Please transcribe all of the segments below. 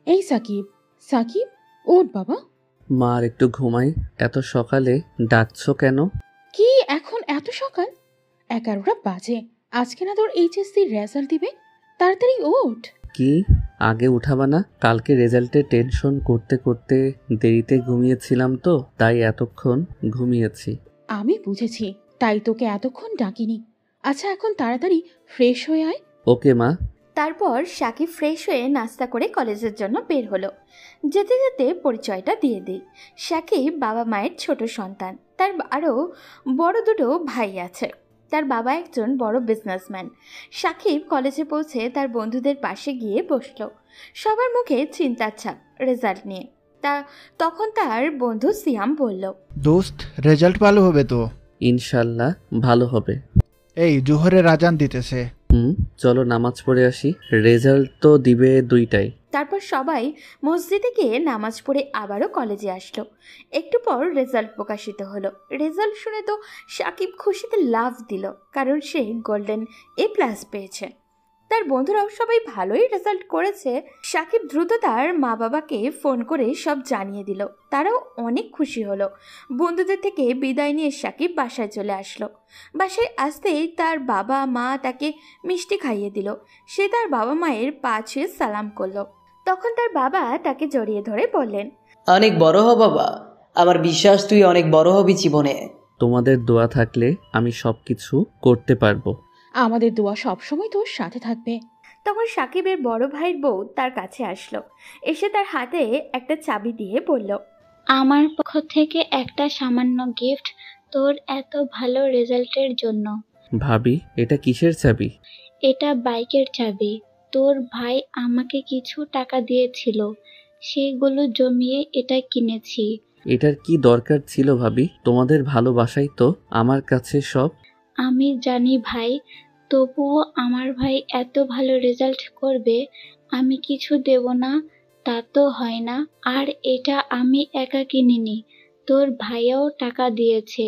এই সাকিব, সাকিব, ওঠ বাবা। মা আর একটু ঘুমাই। এত সকালে ডাকছো কেন? কি এখন এত সকাল? 11টা বাজে। আজকে না তোর এইচএসসি রেজাল্ট দিবে, তাড়াতাড়ি ওঠ। কি আগে উঠাবা না? কালকে রেজাল্টের টেনশন করতে করতে দেরিতে ঘুমিয়েছিলাম, তো তাই এতক্ষণ ঘুমিয়েছি। আমি বুঝেছি, তাই তোকে এতক্ষণ ডাকিনি। আচ্ছা এখন তাড়াতাড়ি ফ্রেশ হয়ে আয়। ওকে মা। তারপর সাকিব ফ্রেশ হয়ে নাস্তা করে কলেজের জন্য বের হলো। যেতে যেতে পরিচয়টা দিয়ে দিই, সাকিব বাবা মায়ের ছোট সন্তান। তার আরও বড় দুটো ভাই আছে। তার বাবা একজন বড় বিজনেসম্যান। সাকিব কলেজে পৌঁছে তার বন্ধুদের পাশে গিয়ে বসলো। সবার মুখে চিন্তার ছাপ রেজাল্ট নিয়ে। তখন তার বন্ধু সিয়াম বলল, দোস্ত, রেজাল্ট ভালো হবে তো? ইনশাল্লাহ ভালো হবে। এই জোহরের আজান দিতেছে। চলো নামাজ পড়ে আসি। রেজাল্ট তো দিবে 2টায়। তারপর সবাই মসজিদে গিয়ে নামাজ পড়ে আবারও কলেজে আসলো। একটু পর রেজাল্ট প্রকাশিত হলো। রেজাল্ট শুনে তো সাকিব খুশিতে লাফ দিল, কারণ সে গোল্ডেন A+ পেয়েছে। তার বন্ধুরাও সবাই ভালোই রেজাল্ট করেছে। সাকিব দ্রুত তার মা বাবাকে ফোন করে সব জানিয়ে দিল। তারাও অনেক খুশি হলো। বন্ধুদের থেকে বিদায় নিয়ে সাকিব বাসায় চলে আসলো। বাসায় আসতেই তার বাবা মা তাকে মিষ্টি খাইয়ে দিল। সে তার বাবা মায়ের পা ছুঁয়ে সালাম করলো। তখন তার বাবা তাকে জড়িয়ে ধরে বললেন, অনেক বড় হ বাবা, আমার বিশ্বাস তুই অনেক বড় হবি জীবনে। তোমাদের দোয়া থাকলে আমি সবকিছু করতে পারবো। আমাদের দোয়া সবসময় তোর সাথে থাকবে। তখন সাকিবের বড় ভাইয়ের বউ তার কাছে আসলো। এসে তার হাতে একটা চাবি দিয়ে বলল, আমার পক্ষ থেকে একটা সামান্য গিফট তোর এত ভালো রেজাল্টের জন্য। ভাবি, এটা কিসের চাবি? এটা বাইকের চাবি। তোর ভাই আমাকে কিছু টাকা দিয়েছিল, সেগুলো জমিয়ে এটা কিনেছি। এটার কি দরকার ছিল ভাবি? তোমাদের ভালোবাসাই তো আমার কাছে সব। আমি জানি ভাই, তবুও আমার ভাই এত ভালো রেজাল্ট করবে, আমি কিছু দেব না তা তো হয় না। আর এটা আমি একা কিনিনি, তোর ভাইয়াও টাকা দিয়েছে।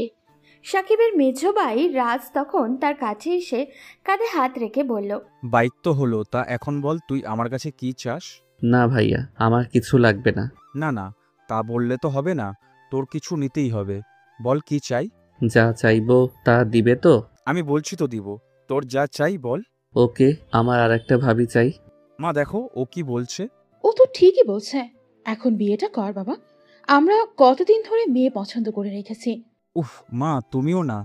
সাকিবের মেজ ভাই রাজ তখন তার কাছে এসে কাঁধে হাত রেখে বলল, বাইক তো হলো, তা এখন বল তুই আমার কাছে কি চাস? না ভাইয়া, আমার কিছু লাগবে না। না না, তা বললে তো হবে না, তোর কিছু নিতেই হবে। বল কি চাই? যা চাইবো তা দিবে তো? আমি বলছি তো দিব, তোর যা চাই বল। ওকে, আমার আর একটা ভাবি চাই। মা দেখো ও কি বলছে। ও তো ঠিকই বলছে, এখন বিয়েটা কর বাবা। আমরা কতদিন ধরে মেয়ে পছন্দ করে রেখেছি। উফ মা, তুমিও না।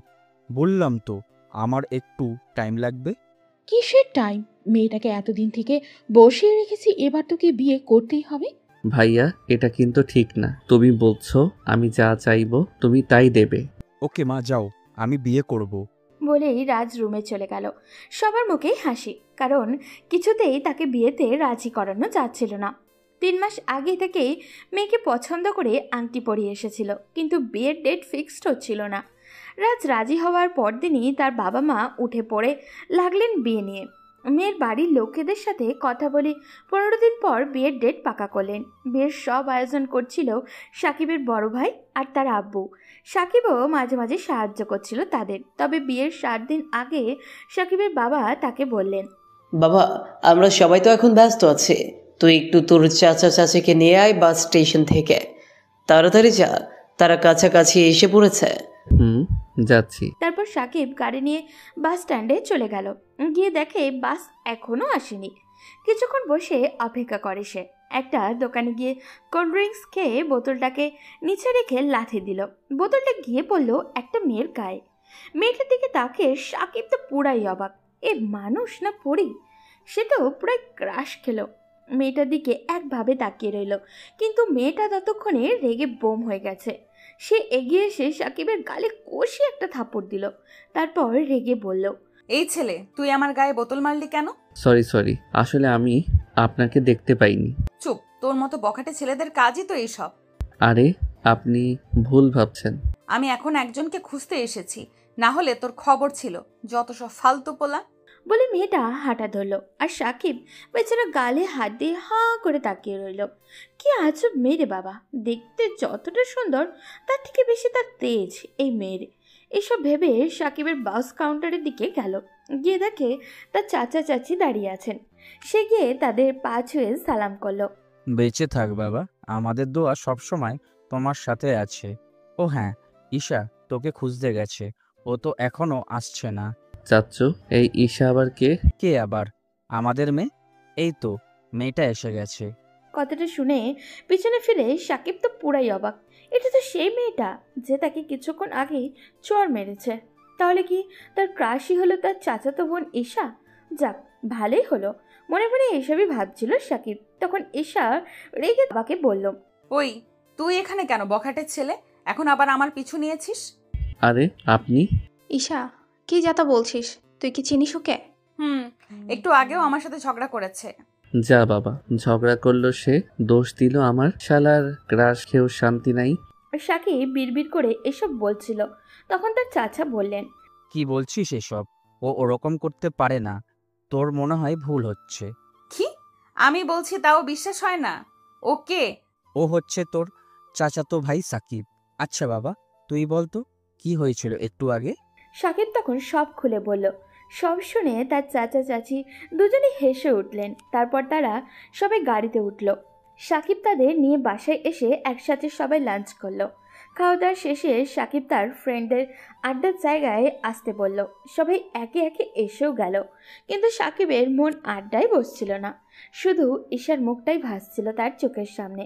বললাম তো আমার একটু টাইম লাগবে। কিসের টাইম? মেয়েটাকে এতদিন থেকে বসিয়ে রেখেছি, এবার তোকে বিয়ে করতেই হবে। ভাইয়া, এটা কিন্তু ঠিক না। তুমি বলছো আমি যা চাইবো তুমি তাই দেবে। ওকে মা, যাও, আমি বিয়ে করব। বলেই রাজ রুমে চলে গেল। সবার মুখেই হাসি, কারণ কিছুতেই তাকে বিয়েতে রাজি করানো যাচ্ছিল না। 3 মাস আগে থেকেই মেয়েকে পছন্দ করে আংটি পরিয়ে এসেছিল, কিন্তু বিয়ের ডেট ফিক্সড হচ্ছিল না। রাজ রাজি হওয়ার পরদিনই তার বাবা মা উঠে পড়ে লাগলেন বিয়ে নিয়ে। মেয়ের বাড়ির লোকেদের সাথে কথা বলে 15 দিন পর বিয়ের ডেট পাকা করলেন। বিয়ের সব আয়োজন করছিল সাকিবের বড় ভাই আর তার আব্বু। সাকিবও মাঝে মাঝে সাহায্য করছিল তাদের। তবে বিয়ের 7 দিন আগে সাকিবের বাবা তাকে বললেন, বাবা, আমরা সবাই তো এখন ব্যস্ত আছি, তুই একটু তোর চাচা চাচিকে নিয়ে আয় বাস স্টেশন থেকে। তাড়াতাড়ি যা, তারা কাছাকাছি এসে পড়েছে। যাচ্ছি। তারপর সাকিব গাড়ি নিয়ে বাস স্ট্যান্ডে চলে গেল। গিয়ে দেখে বাস এখনো আসেনি। কিছুক্ষণ বসে অপেক্ষা করে সে। একটা দোকানে গিয়ে কোল্ড ড্রিঙ্কস খেয়ে বোতলটাকে নিচে রেখে লাথি দিল। বোতলটা গিয়ে পড়ল একটা মেয়ের গায়ে। মেয়েটার দিকে তাকিয়ে সাকিব তো পুরাই অবাক। এ মানুষ না পড়ি? সে তো পুরাই ক্রাশ খেলো। মেয়েটার দিকে একভাবে তাকিয়ে রইল, কিন্তু মেয়েটা ততক্ষণে রেগে বোম হয়ে গেছে। সে এগিয়ে এসে সাকিবের গালে কষে একটা থাপ্পড় দিল। তারপর রেগে বলল, এই ছেলে, তুই আমার গায়ে বোতল মারলি কেন? সরি, আসলে আমি আপনাকে দেখতে পাইনি। চুপ, তোর মতো বখাটে ছেলেদের কাজই তো এইসব। আরে, আপনি ভুল ভাবছেন। আমি এখন একজনকে খুঁজতে এসেছি, না হলে তোর খবর ছিল। যত সব ফালতু পোলা। বলে মেয়েটা হাঁটা ধরল। আর সাকিব বেচারা গালে হাত দিয়ে হাঁ করে তাকিয়ে রইল। কি আজব মেয়ে বাবা, দেখতে যতটা সুন্দর তার থেকে বেশি তার তেজ এই মেয়ের। এসব ভেবে সাকিবের বাস কাউন্টারের দিকে গেল। গিয়ে দেখে তার চাচা চাচি দাঁড়িয়ে আছেন। সে গিয়ে তাদের পা ছুঁয়ে সালাম করলো। বেঁচে থাক বাবা, আমাদের দোয়া সবসময় তোমার সাথে আছে। ও হ্যাঁ, ঈশা তোকে খুঁজতে গেছে, ও তো এখনো আসছে না। চাচ্চু, এই ঈশা আবার কে? কে আবার? আমাদের মেয়ে। এই তো মেয়েটা এসে গেছে। কথাটা শুনে পিছনে ফিরে সাকিব তো পুরাই অবাক। এটা তো সেই মেয়েটা যে তাকে কিছুক্ষণ আগে চড় মেরেছে। তাহলে কি তার ক্রাশই হলো তার চাচাতো বোন ঈশা? যাক, ভালোই হলো। মনে মনে এসবই ভাবছিল সাকিব। তখন ঈশা রেগে বাবাকে বলল, ওই, তুই এখানে কেন বখাটের ছেলে? এখন আবার আমার পিছু নিয়েছিস? আরে আপনি? ঈশা, কি যাতা বলছিস? তুই কি চিনিস ওকে? একটু আগেও আমার সাথে ঝগড়া করেছে। যা বাবা, ঝগড়া করলো সে, দোষ দিল আমার। শালার ক্রাশ খেয়েও শান্তি নাই। সাকিব বিড়বিড় করে এসব বলছিল। তখন তার চাচা বললেন, কি বলছিস এসব? ও ওরকম করতে পারে না, তোর মনে হয় ভুল হচ্ছে। কি? আমি বলছি তাও বিশ্বাস হয় না? ও কে? ও হচ্ছে তোর চাচাতো ভাই সাকিব। আচ্ছা বাবা, তুই বলতো কি হয়েছিল একটু আগে? সাকিব তখন সব খুলে বলল। সব শুনে তার চাচা চাচি দুজনে হেসে উঠলেন। তারপর তারা সবাই গাড়িতে উঠল। সাকিব তাদের নিয়ে বাসায় এসে একসাথে সবাই লাঞ্চ করলো। খাওয়া দাওয়া শেষে সাকিব তার ফ্রেন্ডদের আড্ডার জায়গায় আসতে বলল। সবাই একে একে এসেও গেল, কিন্তু সাকিবের মন আড্ডায় বসছিল না। শুধু ঈশার মুখটাই ভাসছিল তার চোখের সামনে।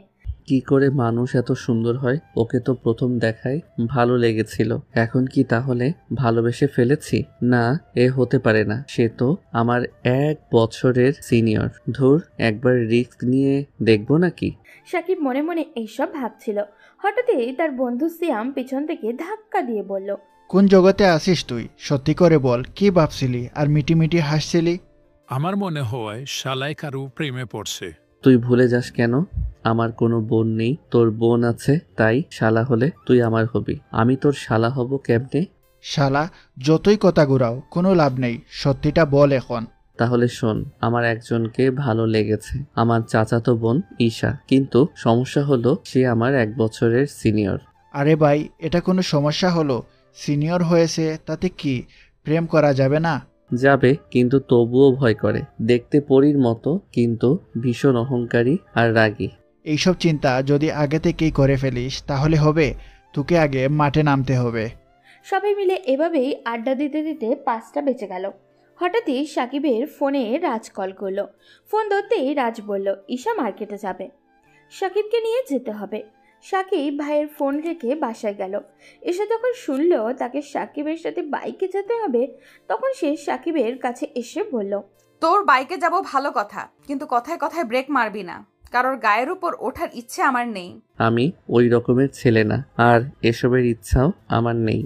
কি করে মানুষ এত সুন্দর হয়? ওকে তো প্রথম দেখায় ভালো লেগেছিল, এখন কি তাহলে ভালোবেসে ফেলেছি? না, এ হতে পারে না। সে তো আমার 1 বছরের সিনিয়র। ধুর, একবার রিস্ক নিয়ে দেখবো নাকি? সাকিব মনে মনে এইসব ভাবছিল। হঠাৎই তার বন্ধু সিয়াম পিছন থেকে ধাক্কা দিয়ে বলল, কোন জগতে আসিস তুই? সত্যি করে বল, কি ভাবছিলি আর মিটিমিটি হাসছিলি? আমার মনে হয় শালাই কারু প্রেমে পড়ছে। তুই ভুলে যাস কেন? আমার কোনো বোন নেই, তোর বোন আছে, তাই শালা হলে তুই আমার হবি। আমি তোর শালা হব কেমনে? শালা, যতই কথা ঘুরাও কোনো লাভ নেই, সত্যিটা বল এখন। তাহলে শোন, আমার একজনকে ভালো লেগেছে, আমার চাচাতো বোন ঈশা। কিন্তু সমস্যা হলো সে আমার 1 বছরের সিনিয়র। আরে ভাই, এটা কোনো সমস্যা হলো? সিনিয়র হয়েছে তাতে কি, প্রেম করা যাবে না? যাবে, কিন্তু তবুও ভয় করে। দেখতে পরীর মতো, কিন্তু ভীষণ অহংকারী আর রাগী। এইসব চিন্তা যদি আগে থেকেই করে ফেলিস তাহলে হবে? তোকে আগে মাঠে নামতে হবে। সবাই মিলে এভাবেই আড্ডা দিতে দিতে 5টা বেজে গেল। হঠাৎই সাকিবের ফোনে রাজ কল করলো। ফোন ধরতেই রাজ বলল ঈশা মার্কেটে যাবে, সাকিবকে নিয়ে যেতে হবে। সাকিব ভাইয়ের ফোন রেখে বাসায় গেল। এসে যখন শুনল তাকে সাকিবের সাথে বাইকে যেতে হবে, তখন সে সাকিবের কাছে এসে বলল, তোর বাইকে যাব ভালো কথা, কিন্তু কথায় কথায় ব্রেক মারবি না। কারোর গায়ের উপর ওঠার ইচ্ছে আমার নেই। আমি ওই রকমের ছেলে না, আর এসবের ইচ্ছাও আমার নেই।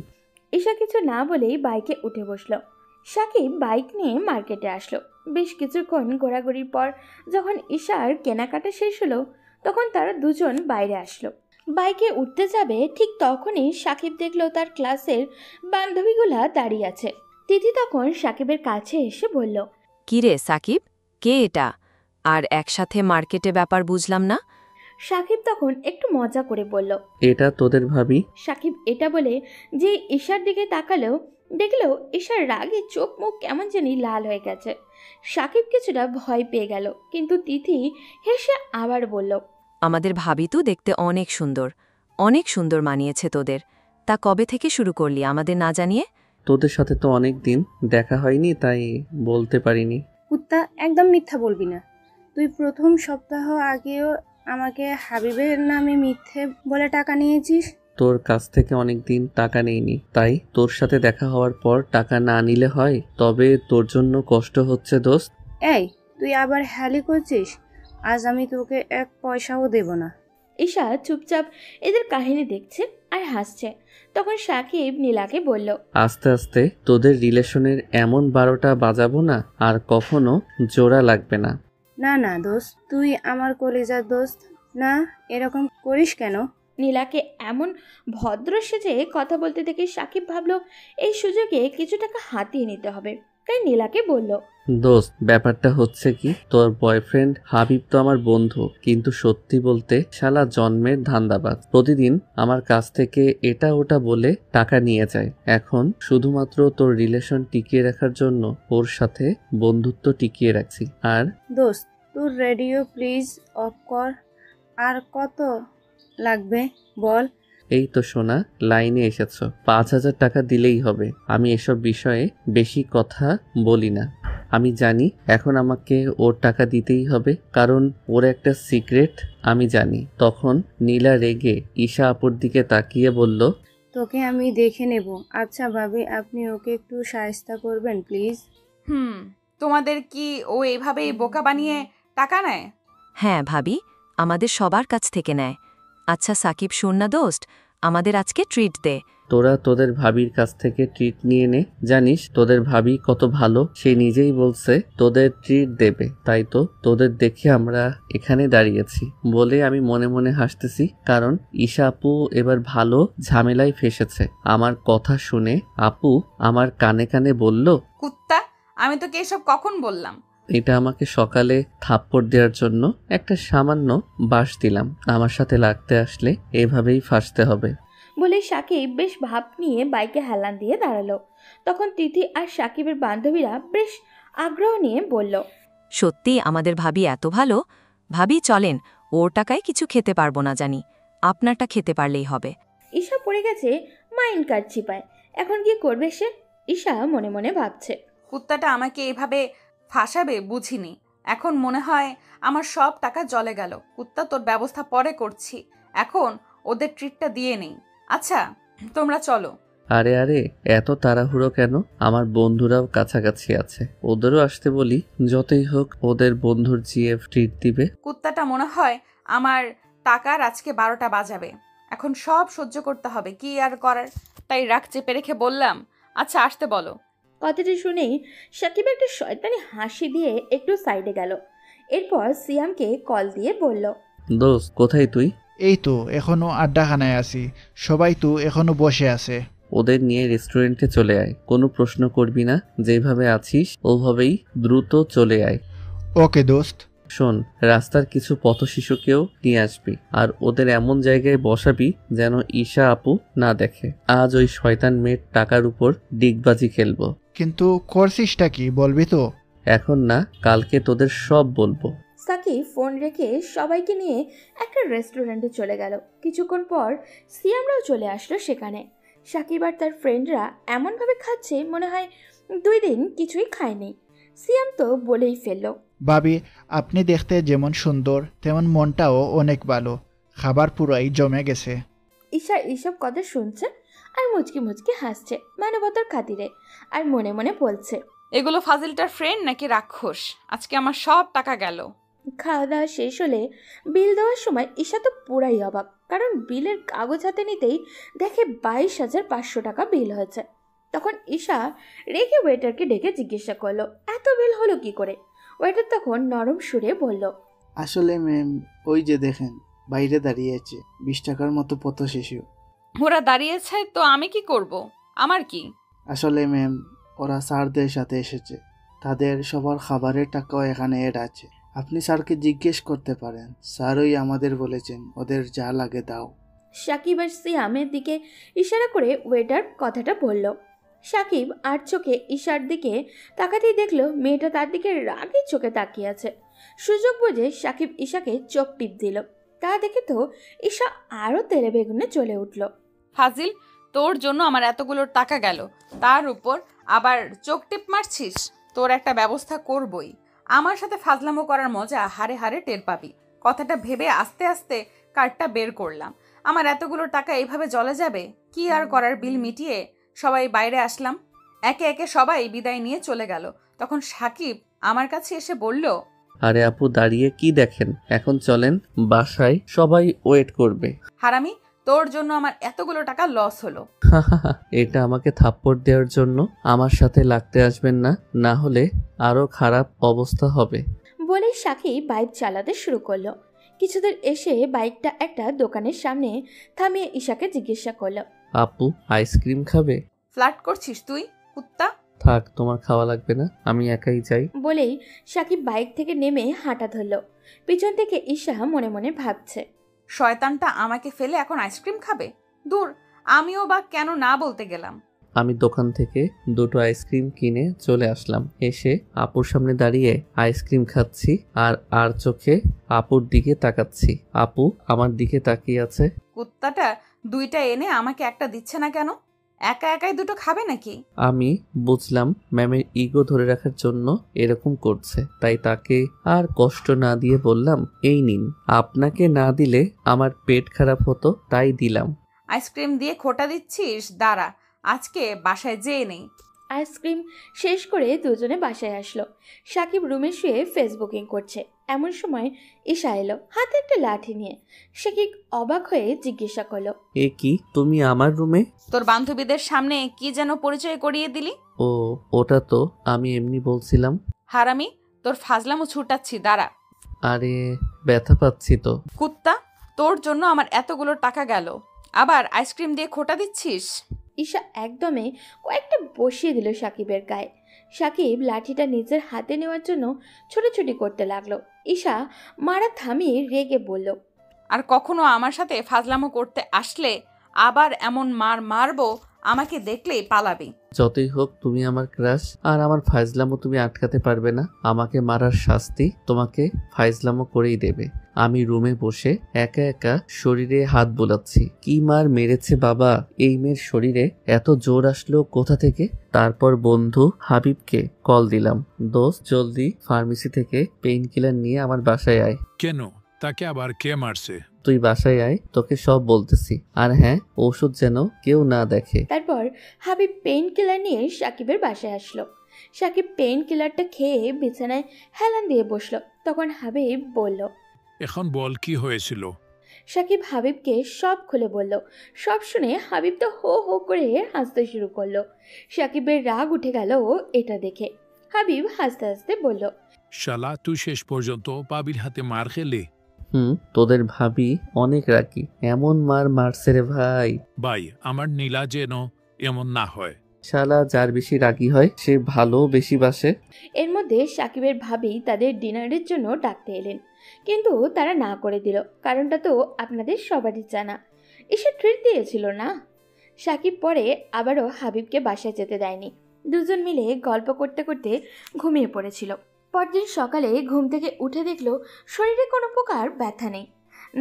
ঈশা কিছু না বলেই বাইকে উঠে বসলো। সাকিব বাইক নিয়ে মার্কেটে আসলো। বেশ কিছুক্ষণ ঘোরাঘুরির পর যখন ঈশার কেনাকাটা শেষ হলো, তখন তারা দুজন বাইরে আসলো। বাইকে উঠতে যাবে, ঠিক তখনই সাকিব দেখলো তার ক্লাসের বান্ধবীগুলা দাঁড়িয়ে আছে। তিথি তখন সাকিবের কাছে এসে বলল, কিরে সাকিব, কে এটা? আর একসাথে মার্কেটে ব্যাপার বুঝলাম না। সাকিব তখন একটু মজা করে বলল, এটা তোদের ভাবি। সাকিব এটা বলে যে ঈশার দিকে তাকালো, দেখলো ঈশার রাগে চোখ মুখ কেমন জানি লাল হয়ে গেছে। সাকিব কিছুটা ভয় পেয়ে গেল, কিন্তু তিথি হেসে আবার বলল, আমাদের ভাবি তো দেখতে অনেক সুন্দর, অনেক সুন্দর মানিয়েছে তোদের। তা কবে থেকে শুরু করলি আমাদের না জানিয়ে? তোদের সাথে তো অনেক দিন দেখা হয়নি, তাই বলতে পারিনি। কুত্তা, একদম মিথ্যা বলবি না। তুই প্রথম সপ্তাহ আগেও আমাকে হাবিবের নামে মিথ্যে বলে টাকা নিয়েছিস। তোর কাছ থেকে অনেক দিন টাকা নেইনি, তাই তোর সাথে দেখা হওয়ার পর টাকা না নিলে হয়? তবে তোর জন্য কষ্ট হচ্ছে দোস্ত। এই, তুই আবার হ্যালি করছিস? আজ আমি তোকে 1 পয়সাও দেব না। ঈশা চুপচাপ এদের কাহিনী দেখছে আর হাসছে। তখন সাকিব নীলাকে বলল, আস্তে আস্তে তোদের রিলেশনের এমন 12টা বাজাবো না, আর কখনো জোড়া লাগবে না। না না দোস্ত, তুই আমার কলিজার দোস্ত না, এরকম করিস কেন? নীলাকে এমন ভদ্র সেজে কথা বলতে দেখে সাকিব ভাবলো এই সুযোগে কিছু টাকা হাতিয়ে নিতে হবে। তাই নীলাকে বলল, দোস্ত, ব্যাপারটা হচ্ছে কি, তোর বয়ফ্রেন্ড হাবিব তো আমার বন্ধু, কিন্তু সত্যি বলতে শালা জন্মের ধান্দাবাজ। প্রতিদিন আমার কাছ থেকে এটা ওটা বলে টাকা নিয়ে যায়। এখন শুধুমাত্র তোর রিলেশন টিকিয়ে রাখার জন্য ওর সাথে বন্ধুত্ব টিকিয়ে রাখছি। আর দোস্ত, তোর রেডিও প্লিজ অফ কর। আর কত লাগবে বল? এই তো সোনা, লাইনে এসেছো। 5,000 টাকা দিলেই হবে। আমি এসব বিষয়ে বেশি কথা বলি না। আমি জানি এখন আমাকে ওর টাকা দিতেই হবে, কারণ ওর একটা সিক্রেট আমি জানি। তখন নীলা রেগে ঈশা আপুর দিকে তাকিয়ে বলল, তোকে আমি দেখে নেব। আচ্ছা ভাবি, আপনি ওকে একটু সাহায্য করবেন প্লিজ? তোমাদের কি ও এভাবেই বোকা বানিয়ে টাকা নেয়? হ্যাঁ ভাবি, আমাদের সবার কাছ থেকে নেয়। আচ্ছা সাকিব, শোন না দোস্ত, আমাদের আজকে ট্রিট দে। তোরা তোদের ভাবির কাছ থেকে ট্রিট নিয়ে নে। জানিস তোদের ভাবি কত ভালো, সে নিজেই বলছে তোদের ট্রিট দেবে। তাই তো তোদের দেখে আমরা এখানে দাঁড়িয়েছি বলে আমি মনে মনে হাসতেছি, কারণ ঈশা আপু এবার ভালো ঝামেলায় ফেসেছে। আমার কথা শুনে আপু আমার কানে কানে বলল, কুত্তা, আমি তোকে এসব কখন বললাম? এটা আমাকে সকালে থাপ্পড় দেওয়ার জন্য একটা সামান্য বাঁশ দিলাম। আমার সাথে লাগতে আসলে এভাবেই ফাঁসতে হবে। বলে সাকিব বেশ ভাব নিয়ে বাইকে হেলান দিয়ে দাঁড়ালো। তখন তিথি আর সাকিবের বান্ধবীরা বেশ আগ্রহ নিয়ে বলল, সত্যি আমাদের ভাবি এত ভালো। ভাবি চলেন, ওর টাকায় কিছু খেতে পারবো না জানি, আপনারটা খেতে পারলেই হবে। ঈশা পড়ে গেছে মাইন্ড কার্ড চিপায়। এখন কি করবে সে? ঈশা মনে মনে ভাবছে, কুত্তাটা আমাকে এভাবে ফাঁসাবে বুঝিনি। এখন মনে হয় আমার সব টাকা জলে গেল। কুত্তা, তোর ব্যবস্থা পরে করছি, এখন ওদের ট্রিটটা দিয়ে নেই। আচ্ছা তোমরা চলো। আরে আরে, এত তাড়াহুড়ো কেন? আমার বন্ধুরাও কাছাকাছি আছে, ওদেরও আসতে বলি। যতই হোক ওদের বন্ধুর জিএফ ট্রিট দিবে। কুত্তাটা মনে হয় আমার টাকার আজকে 12টা বাজাবে। এখন সব সহ্য করতে হবে, কি আর করার। তাই রাগ চেপে রেখে বললাম, আচ্ছা আসতে বলো। কথাটি শুনেই সাকিব একটা শয়তানি হাসি দিয়ে একটু সাইডে গেল। এরপর সিয়ামকে কল দিয়ে বলল, দোস্ত কোথায় তুই? এই তো এখনো আড্ডাখানায় আছি, সবাই তো এখনো বসে আছে। ওদের নিয়ে রেস্টুরেন্টে চলে আয়। কোনো প্রশ্ন করবি না, যেভাবে আছিস ওভাবেই দ্রুত চলে আয়। ওকে দোস্ত। শোন, রাস্তার কিছু পথশিশুকেও নিয়ে আসবি, আর ওদের এমন জায়গায় বসাবি যেন ঈশা আপু না দেখে। আজ ওই শয়তান মেয়ের টাকার উপর ডিগবাজি খেলবো। কিন্তু করছিসটা কি বলবি তো? এখন না, কালকে তোদের সব বলবো। সাকিব ফোন রেখে সবাইকে নিয়ে একটা রেস্টুরেন্টে চলে গেল। কিছুক্ষণ পর সিয়ামরাও চলে আসলো সেখানে। সাকিব আর তার ফ্রেন্ডরা এমনভাবে খাচ্ছে মনে হয় 2 দিন কিছুই খায়নি। সিয়াম তো বলেই ফেলল, ভাবি, আপনি দেখতে যেমন সুন্দর তেমন মনটাও অনেক ভালো। খাবার পুরাই জমে গেছে। ঈশা এইসব কথা শুনছে আর মুচকি মুচকি হাসছে মানবতার খাতিরে, আর মনে মনে বলছে, এগুলো ফাজিলটার ফ্রেন্ড নাকি রাক্ষস? আজকে আমার সব টাকা গেল। খাওয়া দাওয়া শেষ হলে বিল দেওয়ার সময় ঈশা তো পুরাই অবাক, কারণ বিলের কাগজ হাতে নিতেই দেখে 22,500 টাকা বিল হয়েছে। তখন ঈশা রেগে ওয়েটারকে ডেকে জিজ্ঞাসা করলো, এত বিল হলো কি করে? ওয়েটার তখন নরম সুরে বলল, আসলে ম্যাম, ওই যে দেখেন বাইরে দাঁড়িয়েছে 20 টাকার মতো পথ শিশু। ওরা দাঁড়িয়েছে তো আমি কি করব? আমার কি? আসলে ম্যাম, ওরা স্যারদের সাথে এসেছে, তাদের সবার খাবারের টাকাও এখানে এড আছে। আপনি স্যারকে জিজ্ঞেস করতে পারেন, স্যারই আমাদের বলেছেন ওদের যা লাগে দাও। সাকিব আর সিয়ামের দিকে ইশারা করে ওয়েটার কথাটা বলল। সাকিব আর চোখে ঈশার দিকে তাকাতেই দেখলো মেয়েটা তার দিকে রাগের চোখে তাকিয়ে আছে। সুযোগ বুঝে সাকিব ঈশাকে চোখ টিপ দিল। তা দেখে তো ঈশা আরও তেলে বেগুনে চলে উঠল। ফাজিল, তোর জন্য আমার এতগুলো টাকা গেল, তার উপর আবার চোখ টিপ মারছিস? তোর একটা ব্যবস্থা করবই। আমার সাথে ফাজলামো করার মজা হারে হারে টের পাবি। কথাটা ভেবে আস্তে আস্তে কার্ডটা বের করলাম। আমার এতগুলো টাকা এইভাবে জলে যাবে? কি আর করার, বিল মিটিয়ে সবাই বাইরে আসলাম। একে একে সবাই বিদায় নিয়ে চলে গেল। তখন সাকিব আমার কাছে এসে বলল, আরে আপু, দাঁড়িয়ে কি দেখেন? এখন চলেন বাসায়, সবাই ওয়েট করবে। হারামি, তোর জন্য আমার এতগুলো টাকা লস হলো। এটা আমাকে থাপ্পড় দেওয়ার জন্য? আমার সাথে লাগতে আসবেন না, না হলে আরো খারাপ অবস্থা হবে। বলে সাকিব বাইক চালাতে শুরু করলো। কিছুদূর এসে বাইকটা একটা দোকানের সামনে থামিয়ে ঈশাকে জিজ্ঞাসা করলো, আপু আইসক্রিম খাবে? ফ্লার্ট করছিস তুই, কুত্তা? থাক, তোমার খাওয়া লাগবে না, আমি একাই যাই। বলেই সাকিব বাইক থেকে নেমে হাঁটা ধরল। পিছন থেকে ঈশা মনে মনে ভাবছে, শয়তানটা আমাকে ফেলে এখন আইসক্রিম খাবে? দূর, আমিও বা কেন না বলতে গেলাম। আমি দোকান থেকে 2টো আইসক্রিম কিনে চলে আসলাম। এসে আপুর সামনে দাঁড়িয়ে আইসক্রিম খাচ্ছি আর চোখে আপুর দিকে তাকাচ্ছি। আপু আমার দিকে তাকিয়ে আছে। কুত্তাটা 2টা এনে আমাকে একটা দিচ্ছে না কেন? একা একাই 2টো খাবে নাকি? আমি বুঝলাম ম্যামের ইগো ধরে রাখার জন্য এরকম করছে, তাই তাকে আর কষ্ট না দিয়ে বললাম, এই নিন। আপনাকে না দিলে আমার পেট খারাপ হতো, তাই দিলাম। আইসক্রিম দিয়ে খোটা দিচ্ছিস? দাঁড়া, আজকে বাসায় যেয়ে নেই। আইসক্রিম শেষ করে দুজনে বাসায় আসলো। সাকিব রুমে শুয়ে ফেসবুকিং করছে। এমন সময় ঈশা এলো হাতে একটা লাঠি নিয়ে। সাকিব অবাক হয়ে জিজ্ঞাসা করলো, এ কি, তুমি আমার রুমে? তোর বান্ধবীদের সামনে কি যেন পরিচয় করিয়ে দিলি? ও, ওটা তো আমি এমনি বলছিলাম। হারামি, তোর ফাজলামো ছুটাচ্ছি, দাঁড়া। আরে ব্যথা পাচ্ছি তো। কুত্তা, তোর জন্য আমার এতগুলো টাকা গেল, আবার আইসক্রিম দিয়ে খোটা দিচ্ছিস? ঈশা একদমে কয়েকটা বসিয়ে দিল সাকিবের গায়ে। সাকিব লাঠিটা নিজের হাতে নেওয়ার জন্য ছোটাছুটি করতে লাগলো। ঈশা মারা থামিয়ে রেগে বলল, আর কখনো আমার সাথে ফাজলামো করতে আসলে আবার এমন মারবো, আমাকে দেখলেই পালাবি। যতই হোক তুমি আমার ক্রাশ, আর আমার ফাইজলামো তুমি আটকাতে পারবে না। আমাকে মারার শাস্তি তোমাকে ফাইজলামো করেই দেবে। আমি রুমে বসে একা একা শরীরে হাত বোলাচ্ছি। কি মার মেরেছে বাবা! এই মেয়ের শরীরে এত জোর আসলো কোথা থেকে? তারপর বন্ধু হাবিবকে কল দিলাম, দোস্ত জলদি ফার্মেসি থেকে পেইন কিলার নিয়ে আমার বাসায় আয়। কেন? তাকে আবার কে মারছে? তুই বাসায় আয়, তোকে সব বলতেছি। আর হ্যাঁ, ঔষধ যেন কেউ না দেখে। তারপর হাবিব পেইন কিলার নিয়ে সাকিবের বাসায় আসলো। সাকিব পেইন কিলারটা খেয়ে বিছানায় হেলান দিয়ে বসলো। তখন হাবিব বলল, এখন বল কি হয়েছিল? সাকিব হাবিবকে সব খুলে বলল। সব শুনে হাবিব তো হো হো করে হাসতে শুরু করলো। সাকিবের রাগ উঠে গেল এটা দেখে। হাবিব হাসতে হাসতে বলল, শালা, তুই শেষ পর্যন্ত বাবির হাতে মার খেলি? তোদের ভাবি অনেক রাগী। এমন মারছে রে ভাই। ভাই, আমার নীলা যেন এমন না হয়। শালা যার বেশি রাগী হয় সে ভালো বেশি বাসে। এর মধ্যে সাকিবের ভাবি তাদের ডিনারের জন্য ডাকতে এলেন, কিন্তু তারা না করে দিল। কারণটা তো আপনাদের সবারই জানা, এসে ট্রিট দিয়েছিল না। সাকিব পরে আবারও হাবিবকে বাসায় যেতে দেয়নি। দুজন মিলে গল্প করতে করতে ঘুমিয়ে পড়েছিল। পরদিন সকালে ঘুম থেকে উঠে দেখলো শরীরে কোনো প্রকার ব্যথা নেই।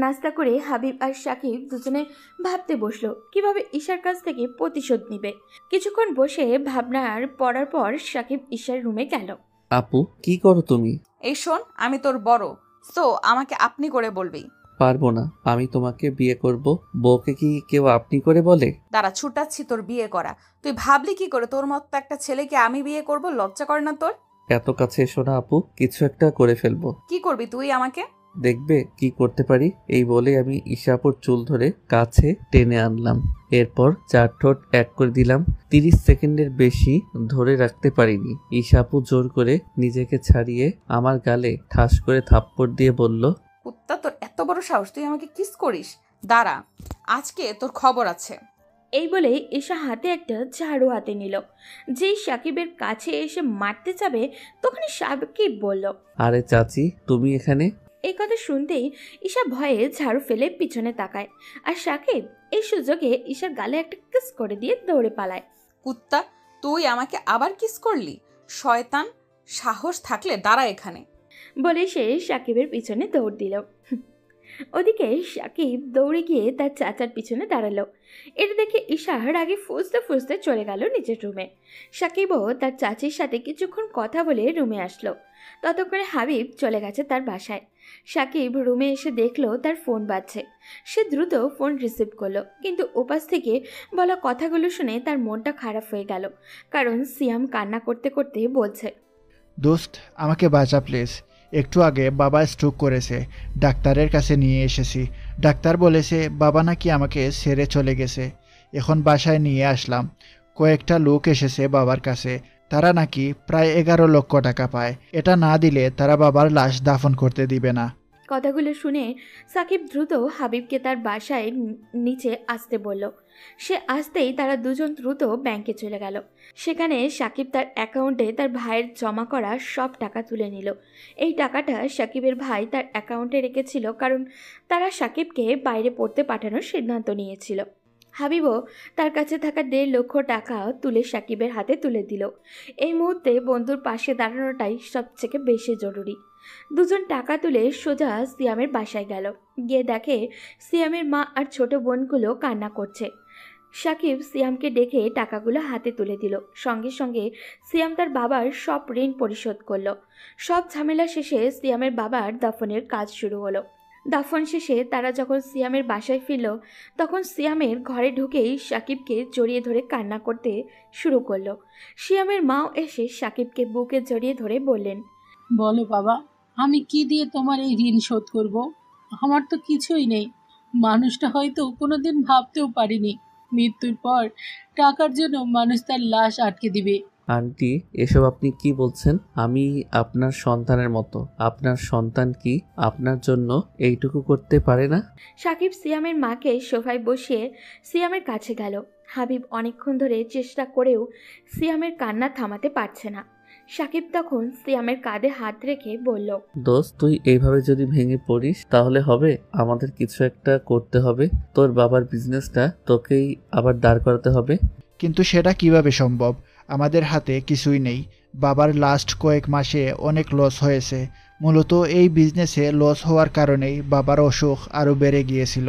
নাস্তা করে হাবিব আর সাকিব দুজনে ভাবতে বসলো কিভাবে ঈশার কাছ থেকে প্রতিশোধ নিবে। কিছুক্ষণ বসে ভাবনার পড়ার পর সাকিব ঈশার রুমে গেল। আপু কি করো তুমি? এই শোন, আমি তোর বড়, তো আমাকে আপনি করে বলবি। পারবো না, আমি তোমাকে বিয়ে করব। বউকে কি কেউ আপনি করে বলে? দাঁড়া, ছুটাচ্ছি তোর বিয়ে করা। তুই ভাবলি কি করে তোর মতো একটা ছেলেকে আমি বিয়ে করব? লজ্জা করে না তোর? এত কাছে এসো না আপু, কিছু একটা করে ফেলবো। কি করবি তুই আমাকে? দেখবে কি করতে পারি। এই বলে আমি ঈশাপুর চুল ধরে কাছে টেনে আনলাম। এরপর 4 ঠোঁট এক করে দিলাম। 30 সেকেন্ডের বেশি ধরে রাখতে পারিনি। ঈশাপু জোর করে নিজেকে ছাড়িয়ে আমার গালে ঠাস করে থাপ্পড় দিয়ে বলল, কুত্তা, তোর এত বড় সাহস, তুই আমাকে কিস করিস? দাঁড়া, আজকে তোর খবর আছে। এই বলে ঈশা হাতে একটা ঝাড়ু হাতে নিল। যেই সাকিবের কাছে এসে মারতে যাবে তখনই সাকিব বলল, আরে চাচি, তুমি এখানে? এই কথা শুনতেই ঈশা ভয়ে ঝাড়ু ফেলে পিছনে তাকায়, আর সাকিব এই সুযোগে ঈশার গালে একটা কিস করে দিয়ে দৌড়ে পালায়। কুত্তা, তুই আমাকে আবার কিস করলি? শয়তান, সাহস থাকলে দাঁড়া এখানে। বলে সে সাকিবের পিছনে দৌড় দিল। ওদিকে সাকিব দৌড়ে গিয়ে তার চাচার পিছনে দাঁড়ালো। এটা দেখে ঈশা রাগে ফুসতে ফুসতে চলে গেল নিজের রুমে। সাকিবও তার চাচির সাথে কিছুক্ষণ কথা বলে রুমে আসলো। ততক্ষণে হাবিব চলে গেছে তার বাসায়। সাকিব রুমে এসে দেখলো তার ফোন বাজছে। সে দ্রুত ফোন রিসিভ করলো, কিন্তু উপাস থেকে বলা কথাগুলো শুনে তার মনটা খারাপ হয়ে গেল। কারণ সিয়াম কান্না করতে করতে বলছে, দোস্ত আমাকে বাঁচা প্লিজ। একটু আগে বাবা স্ট্রোক করেছে, ডাক্তারের কাছে নিয়ে এসেছি। ডাক্তার বলেছে বাবা নাকি আমাকে ছেড়ে চলে গেছে। এখন বাসায় নিয়ে আসলাম। কয়েকটা লোক এসেছে বাবার কাছে, তারা নাকি প্রায় 11 লক্ষ টাকা পায়। এটা না দিলে তারা বাবার লাশ দাফন করতে দিবে না। কথাগুলো শুনে সাকিব দ্রুত হাবিবকে তার বাসায় নিচে আসতে বলল। সে আসতেই তারা দুজন দ্রুত ব্যাংকে চলে গেল। সেখানে সাকিব তার অ্যাকাউন্টে তার ভাইয়ের জমা করা সব টাকা তুলে নিল। এই টাকাটা সাকিবের ভাই তার অ্যাকাউন্টে রেখেছিল, কারণ তারা সাকিবকে বাইরে পড়তে পাঠানোর সিদ্ধান্ত নিয়েছিল। হাবিবও তার কাছে থাকা 1.5 লক্ষ টাকা তুলে সাকিবের হাতে তুলে দিল। এই মুহূর্তে বন্ধুর পাশে দাঁড়ানোটাই সবথেকে বেশি জরুরি। দুজন টাকা তুলে সোজা সিয়ামের বাসায় গেল। গিয়ে দেখে সিয়ামের মা আর ছোট বোনগুলো কান্না করছে। সাকিব সিয়ামকে ডেকে টাকাগুলো হাতে তুলে দিল। সঙ্গে সঙ্গে সিয়াম তার বাবার সব ঋণ পরিশোধ করলো। সব ঝামেলা শেষে সিয়ামের বাবার দাফনের কাজ শুরু হলো। দাফন শেষে তারা যখন সিয়ামের বাসায় ফিরল, তখন সিয়ামের ঘরে ঢুকেই সাকিবকে জড়িয়ে ধরে কান্না করতে শুরু করলো। সিয়ামের মাও এসে সাকিবকে বুকে জড়িয়ে ধরে বললেন, বলো বাবা, আমি কি দিয়ে তোমার এই ঋণ শোধ করব? আমার তো কিছুই নেই। মানুষটা হয়তো কোনোদিন ভাবতেও পারিনি মৃত্যুর পর টাকার জন্য মানুষ তার লাশ আটকে দিবে। আন্টি, এসব আপনি কি বলছেন? আমি আপনার সন্তানের মতো। আপনার সন্তান কি আপনার জন্য এইটুকু করতে পারে না? সাকিব সিয়ামের মাকে সোফায় বসিয়ে সিয়ামের কাছে গেল। হাবিব অনেকক্ষণ ধরে চেষ্টা করেও সিয়ামের কান্না থামাতে পারছে না। সাকিব তখন সিয়ামের কাঁধে হাত রেখে বলল, দোস্ত, তুই এইভাবে যদি ভেঙে পড়িস তাহলে হবে? আমাদের কিছু একটা করতে হবে। তোর বাবার বিজনেসটা তোকেই আবার দাঁড় করাতে হবে। কিন্তু সেটা কিভাবে সম্ভব? আমাদের হাতে কিছুই নেই। বাবার লাস্ট কয়েক মাসে অনেক লস হয়েছে। মূলত এই বিজনেসে লস হওয়ার কারণেই বাবার অসুখ আরও বেড়ে গিয়েছিল।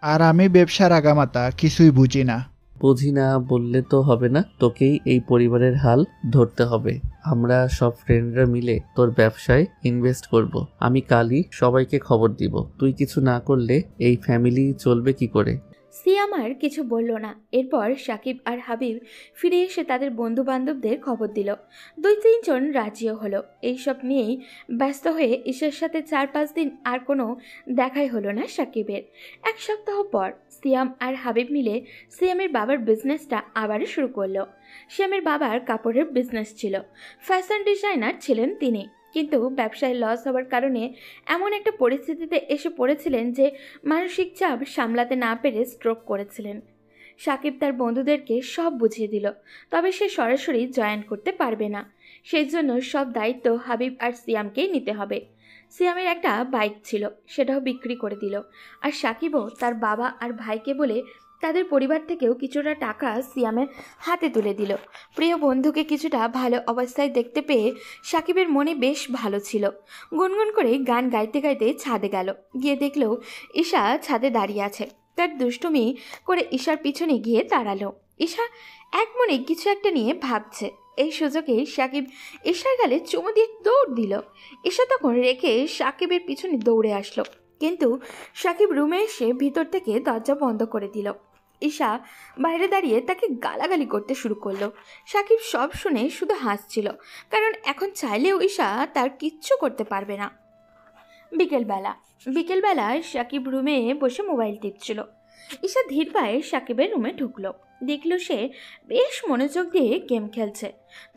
আর আমি ব্যবসার আগামাতা কিছুই বুঝি না। বুঝি না বললে তো হবে না, তোকেই এই পরিবারের হাল ধরতে হবে। আমরা সব ফ্রেন্ডরা মিলে তোর ব্যবসায় ইনভেস্ট করব। আমি কালই সবাইকে খবর দিব। তুই কিছু না করলে এই ফ্যামিলি চলবে কি করে? সিয়াম আর কিছু বলল না। এরপর সাকিব আর হাবিব ফিরে এসে তাদের বন্ধু বান্ধবদের খবর দিল। 2-3 জন রাজিও হলো। এইসব নিয়েই ব্যস্ত হয়ে ঈশার সাথে 4-5 দিন আর কোনো দেখাই হলো না সাকিবের। 1 সপ্তাহ পর সিয়াম আর হাবিব মিলে সিয়ামের বাবার বিজনেসটা আবারও শুরু করলো। সিয়ামের বাবার কাপড়ের বিজনেস ছিল। ফ্যাশন ডিজাইনার ছিলেন তিনি, কিন্তু ব্যবসায় লস হওয়ার কারণে এমন একটা পরিস্থিতিতে এসে পড়েছিলেন যে মানসিক চাপ সামলাতে না পেরে স্ট্রোক করেছিলেন। সাকিব তার বন্ধুদেরকে সব বুঝিয়ে দিল, তবে সে সরাসরি জয়েন করতে পারবে না। সেই জন্য সব দায়িত্ব হাবিব আর সিয়ামকেই নিতে হবে। সিয়ামের একটা বাইক ছিল, সেটাও বিক্রি করে দিল। আর সাকিবও তার বাবা আর ভাইকে বলে তাদের পরিবার থেকেও কিছুটা টাকা সিয়ামের হাতে তুলে দিল। প্রিয় বন্ধুকে কিছুটা ভালো অবস্থায় দেখতে পেয়ে সাকিবের মনে বেশ ভালো ছিল। গুনগুন করে গান গাইতে গাইতে ছাদে গেল। গিয়ে দেখল ঈশা ছাদে দাঁড়িয়ে আছে। তার দুষ্টুমি করে ঈশার পিছনে গিয়ে দাঁড়ালো। ঈশা এক মনে কিছু একটা নিয়ে ভাবছে। এই সুযোগে সাকিব ঈশার গালে চুমু দিয়ে দৌড় দিল। ঈশা তখন রেখে সাকিবের পিছনে দৌড়ে আসলো, কিন্তু সাকিব রুমে এসে ভিতর থেকে দরজা বন্ধ করে দিল। ঈশা বাইরে দাঁড়িয়ে তাকে গালাগালি করতে শুরু করলো। সাকিব সব শুনে শুধু হাসছিল, কারণ এখন চাইলেও ঈশা তার কিচ্ছু করতে পারবে না। বিকেলবেলা সাকিব রুমে বসে মোবাইল টিপছিল। ঈশা ধীর পায়ে সাকিবের রুমে ঢুকলো। দেখলো সে বেশ মনোযোগ দিয়ে গেম খেলছে।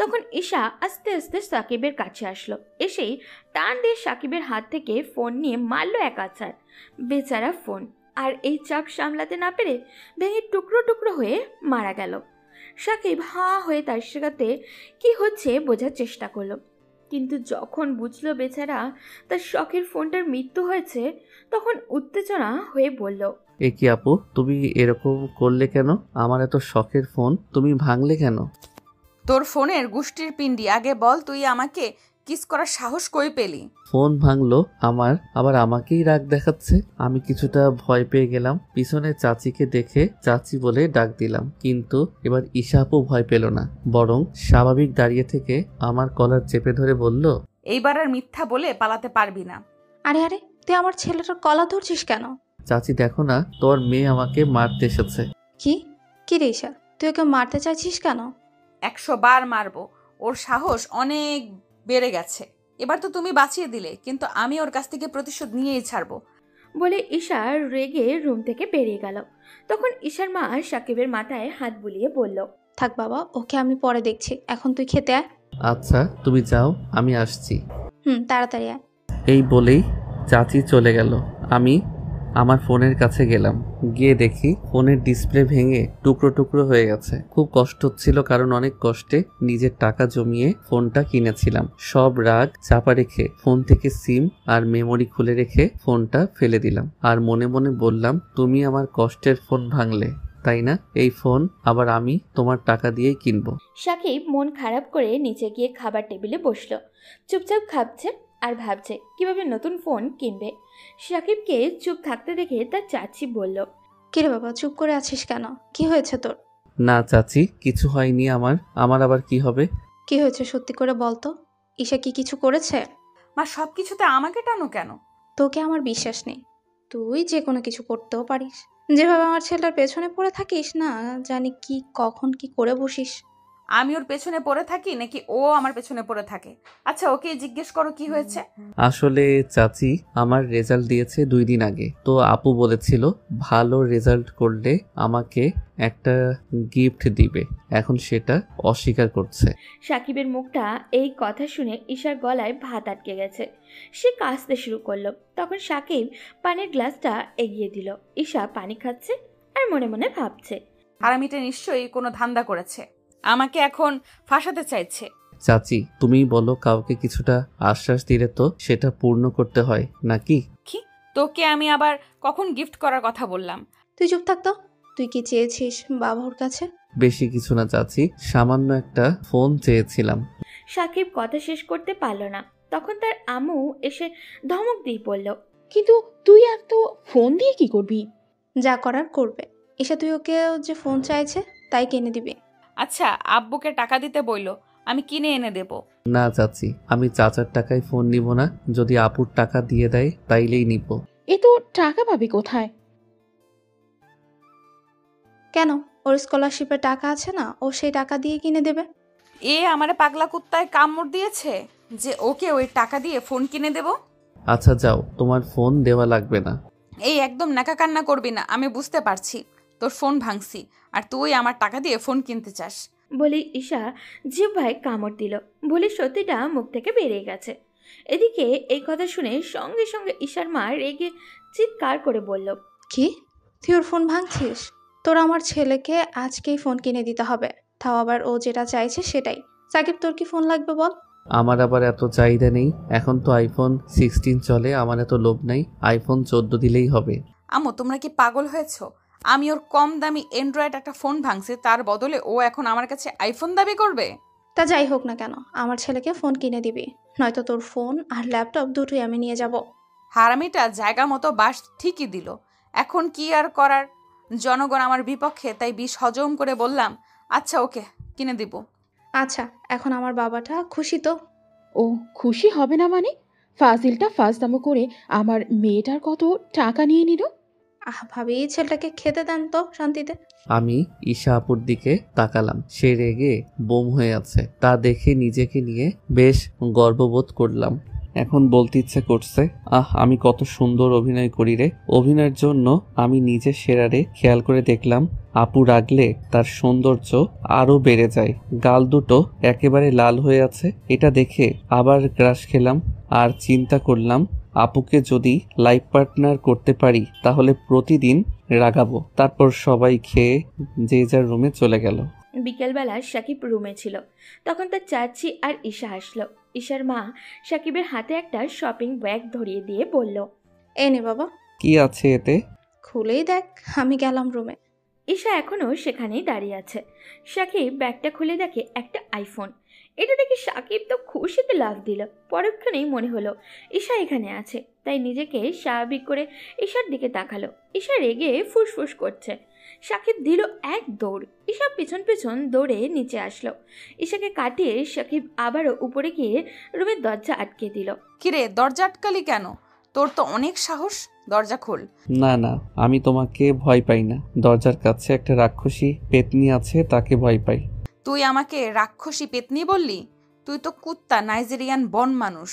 তখন ঈশা আস্তে আস্তে সাকিবের কাছে আসলো। এসেই টান দিয়ে সাকিবের হাত থেকে ফোন নিয়ে মারলো এক আছাড়। বেচারা ফোন আর এই চাপ সামলাতে না পেরে ভেঙে টুকরো টুকরো হয়ে মারা গেল। সাকিব হাঁ হয়ে তার সাথে কি হচ্ছে বোঝার চেষ্টা করলো, কিন্তু যখন বুঝলো বেচারা তার শখের ফোনটার মৃত্যু হয়েছে, তখন উত্তেজনা হয়ে বলল, এ কি আপু, তুমি এরকম করলে কেন? আমার এত শখের ফোন তুমি ভাঙলে কেন? তোর ফোনের গুষ্টির পিন্ডি, আগে বল তুই আমাকে কিস করার সাহস কই পেলি? ফোন ভাঙলো আমার, আবার আমাকেই রাগ দেখাচ্ছে। আমি কিছুটা ভয় পেয়ে গেলাম। পিছনে চাচিকে দেখে চাচি বলে ডাক দিলাম, কিন্তু এবার ঈশা আপু ভয় পেল না, বরং স্বাভাবিক দাঁড়িয়ে থেকে আমার কলার চেপে ধরে বলল, এইবার আর মিথ্যা বলে পালাতে পারবি না। আরে আরে, তুই আমার ছেলেটার কলা ধরছিস কেন? চাচি দেখো না, তোর মেয়ে আমাকে মারতে এসেছে। কি রে ঈশা, তুই ওকে মারতে চাইছিস কেন? 100 বার মারবো, ওর সাহস অনেক বেড়ে গেছে। এবার তো তুমি বাঁচিয়ে দিলে, কিন্তু আমি ওর কাছ থেকে প্রতিশোধ নিয়েই ছাড়বো বলে ঈশা রেগে রুম থেকে বেরিয়ে গেল। তখন ঈশার মা সাকিবের মাথায় হাত বুলিয়ে বলল, থাক বাবা, ওকে আমি পরে দেখছি, এখন তুই খেতে আয়। আচ্ছা তুমি যাও, আমি আসছি। তাড়াতাড়ি আয়। এই বলেই চাচি চলে গেল। আমি আমার ফোনের কাছে গেলাম। গিয়ে দেখি ফোনের ডিসপ্লে ভেঙে টুকরো টুকরো হয়ে গেছে। খুব কষ্ট হচ্ছিল, কারণ অনেক কষ্টে নিজের টাকা জমিয়ে ফোনটা কিনেছিলাম। সব রাগ চাপা রেখে ফোন থেকে সিম আর মেমোরি খুলে রেখে ফোনটা ফেলে দিলাম। আর মনে মনে বললাম, তুমি আমার কষ্টের ফোন ভাঙলে, তাই না? এই ফোন আবার আমি তোমার টাকা দিয়েই কিনবো। সাকিব মন খারাপ করে নিচে গিয়ে খাবার টেবিলে বসলো। চুপচাপ খাচ্ছে আর ভাবছে কিভাবে নতুন ফোন কিনবে। সাকিবকে চুপ থাকতে দেখে তার চাচি বলল, কিরে বাবা, চুপ করে আছিস কেন? কি হয়েছে তোর? না চাচি, কিছু হয়নি আমার আবার কি হবে? কি হয়েছে সত্যি করে বল তো। ঈশা কি কিছু করেছে? মা সব কিছুতে আমাকে টানো কেন? তোকে আমার বিশ্বাস নেই। তুই যে কোনো কিছু করতেও পারিস। যেভাবে আমার ছেলের পেছনে পড়ে থাকিস না, জানি কি কখন কি করে বসিস। আমি ওর পেছনে পড়ে থাকি নাকি ও আমার পেছনে পড়ে থাকে? আচ্ছা ওকে জিজ্ঞেস করো কি হয়েছে। আসলে চাচি, আমার রেজাল্ট দিয়েছে 2 দিন আগে। তো আপু বলেছিল ভালো রেজাল্ট করলে আমাকে একটা গিফট দিবে। এখন সেটা অস্বীকার করছে। সাকিবের মুখটা এই কথা শুনে ঈশার গলায় ভাত আটকে গেছে। সে কাশতে শুরু করলো। তখন সাকিব পানির গ্লাসটা এগিয়ে দিল। ঈশা পানি খাচ্ছে আর মনে মনে ভাবছে, হারামিটা নিশ্চয়ই কোনো ধান্দা করেছে, আমাকে এখন ফাঁসাতে চাইছে। চাচি, তুমি বলো, কাউকে কিছুটা আশ্বাস দিলে তো সেটা পূর্ণ করতে হয় নাকি? কি? তোকে আমি আবার কখন গিফট করার কথা বললাম? তুই চুপ থাক তো। তুই কি চেয়েছিস বাবুর কাছে? বেশি কিছু না চাচি, সামান্য একটা ফোন চেয়েছিলাম। সাকিব কথা শেষ করতে পারল না। তখন তার আম্মু এসে ধমক দিয়ে বলল, কিন্তু তুই এত ফোন দিয়ে কি করবি? যা করার করবে। ঈশা, তুই ওকে যে ফোন চাইছে তাই কিনে দিবি। আচ্ছা আব্বুকে টাকা দিতে বললো, আমি কিনে এনে দেব। না চাচি, আমি চাচার টাকায় ফোন নিব না। যদি আপুর টাকা দিয়ে দেয় তাইলেই নিব। এ তো টাকা পাবি কোথায়? কেন? ওর স্কলারশিপের টাকা আছে না, ও সেই টাকা দিয়ে কিনে দেবে। এ আমারে পাগলা কুত্তায় কামড় দিয়েছে যে ওকে ওই টাকা দিয়ে ফোন কিনে দেব। আচ্ছা যাও, তোমার ফোন দেওয়া লাগবে না। এই একদম নাকা কান্না করবি না। আমি বুঝতে পারছি তোর ফোন ভাঙছি আর তুই আমার টাকা দিয়ে ফোন কিনতে চাস। বলে ঈশা জিহ্বায় কামড় দিল। বলে সত্যিটা মুখ থেকে বেরিয়ে গেছে। এদিকে এই কথা শুনে সঙ্গে সঙ্গে ঈশার মা রেগে চিৎকার করে বলল, কি? তুই ওর ফোন ভাঙছিস? তোর আমার ছেলেকে আজকেই ফোন কিনে দিতে হবে, তাও আবার ও যেটা চাইছে সেটাই। সাকিব, তোর কি ফোন লাগবে বল? আমার আবার এত চাহিদা নেই। এখন তো আইফোন 16 চলে, আমার এত লোভ নাই। আইফোন 14 দিলেই হবে। আম্মু তোমরা কি পাগল হয়েছো? আমি ওর কম দামি অ্যান্ড্রয়েড একটা ফোন ভাঙছি, তার বদলে ও এখন আমার কাছে আইফোন দাবি করবে? তা যাই হোক না কেন, আমার ছেলেকে ফোন কিনে দিবি, নয়তো তোর ফোন আর ল্যাপটপ দুটোই আমি নিয়ে যাব। হারামিটা জায়গা মতো বাস ঠিকই দিল। এখন কি আর করার, জনগণ আমার বিপক্ষে, তাই বিষ হজম করে বললাম আচ্ছা ওকে কিনে দিব। আচ্ছা, এখন আমার বাবাটা খুশি তো? ও খুশি হবে না মানে? ফাজিলটা ফাজদামো করে আমার মেয়েটার কত টাকা নিয়ে নিল। ভাবি, ছেলেটাকে খেতে দেন তো শান্তিতে। আমি ঈশা আপুর দিকে তাকালাম। সে রেগে বোম হয়ে আছে। তা দেখে নিজেকে নিয়ে বেশ গর্ববোধ করলাম। এখন বলতে ইচ্ছে করছে, আমি কত সুন্দর অভিনয় করি রে। অভিনয়ের জন্য আমি নিজে সেরারে খেয়াল করে দেখলাম আপু রাগলে তার সৌন্দর্য আরো বেড়ে যায়। গাল দুটো একেবারে লাল হয়ে আছে। এটা দেখে আবার ক্রাশ খেলাম আর চিন্তা করলাম আপুকে যদি লাইফ পার্টনার করতে পারি তাহলে প্রতিদিন রাগাবো। তারপর সবাই খেয়ে যে যার রুমে চলে গেল। বিকেলবেলা সাকিব রুমে ছিল। তখন তার চাচি আর ঈশা আসলো। ঈশার মা সাকিবের হাতে একটা শপিং ব্যাগ ধরিয়ে দিয়ে বলল, এই নে বাবা। কি আছে এতে? খুলেই দেখ। আমি গেলাম রুমে। ঈশা এখনো সেখানেই দাঁড়িয়ে আছে। সাকিব ব্যাগটা খুলে দেখে একটা আইফোন। এটা দেখে সাকিব তো খুশিতে লাফ দিল। পরক্ষণেই মনে হলো ঈশা এখানে আছে, তাই নিজেকে স্বাভাবিক করে ঈশার দিকে তাকালো। ঈশা রেগে ফুসফুস করছে। সাকিব দিল এক দৌড়। ঈশা পেছন পেছন দৌড়ে নিচে আসলো। ঈশাকে কাটিয়ে সাকিব আবারও উপরে গিয়ে রুমের দরজা আটকে দিল। কিরে দরজা আটকালি কেন? তোর তো অনেক সাহস, দরজা খোল। না না, আমি তোমাকে ভয় পাই না। দরজার কাছে একটা রাক্ষসী পেতনি আছে, তাকে ভয় পাই। তুই আমাকে রাক্ষসী পেতনি বললি? তুই তো কুত্তা, নাইজেরিয়ান বন মানুষ।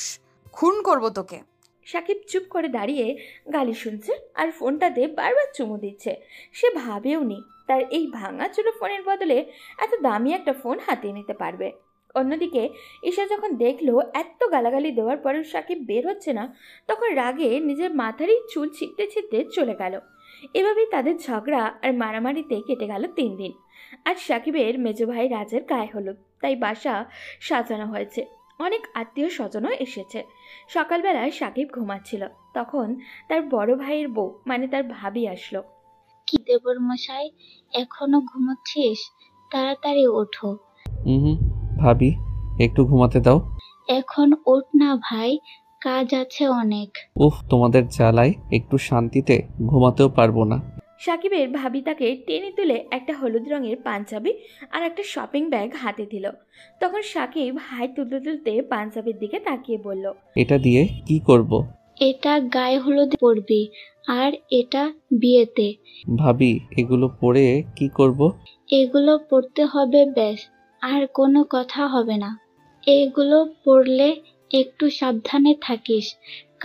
খুন করব তোকে। সাকিব চুপ করে দাঁড়িয়ে গালি শুনছে আর ফোনটাতে বারবার চুমু দিচ্ছে। সে ভাবেও নি তার এই ভাঙা চুলো ফোনের বদলে এত দামি একটা ফোন হাতিয়ে নিতে পারবে। অন্যদিকে ঈশা যখন দেখলো এত গালাগালি দেওয়ার পরেও সাকিব বের হচ্ছে না, তখন রাগে নিজের মাথারই চুল ছিটতে ছিটতে চলে গেল। এভাবেই তাদের ঝগড়া আর মারামারিতে কেটে গেল 3 দিন। আজ সাকিবের মেজো ভাই রাজের গায়ে হলুদ, তাই বাসা সাজানো হয়েছে। অনেক আত্মীয় স্বজনও এসেছে। সকালবেলা সাকিব ঘুমাচ্ছিল, তখন তার বড় ভাইয়ের বউ মানে তার ভাবি আসলো। কি দেবর মশাই, এখনো ঘুমোচ্ছিস? তাড়াতাড়ি ওঠো। হুম, ভাবি একটু ঘুমাতে দাও। এখন ওঠ না ভাই, কাজ আছে অনেক। উফ, তোমাদের জ্বালায় একটু শান্তিতে ঘুমাতেও পারবো না। সাকিবের ভাবি তাকে টেনে তুলে একটা হলুদ রঙের পাঞ্জাবি আর একটা শপিং ব্যাগ হাতে দিল। তখন সাকিব হাই তুলতে তুলতে পাঞ্জাবির দিকে তাকিয়ে বলল, এটা দিয়ে কি করব? এটা গায়ে হলুদে পরবি, আর এটা বিয়েতে। ভাবি এগুলো পরে কি করব? এগুলো পরতে হবে ব্যাস, আর কোনো কথা হবে না। এগুলো পরলে একটু সাবধানে থাকিস,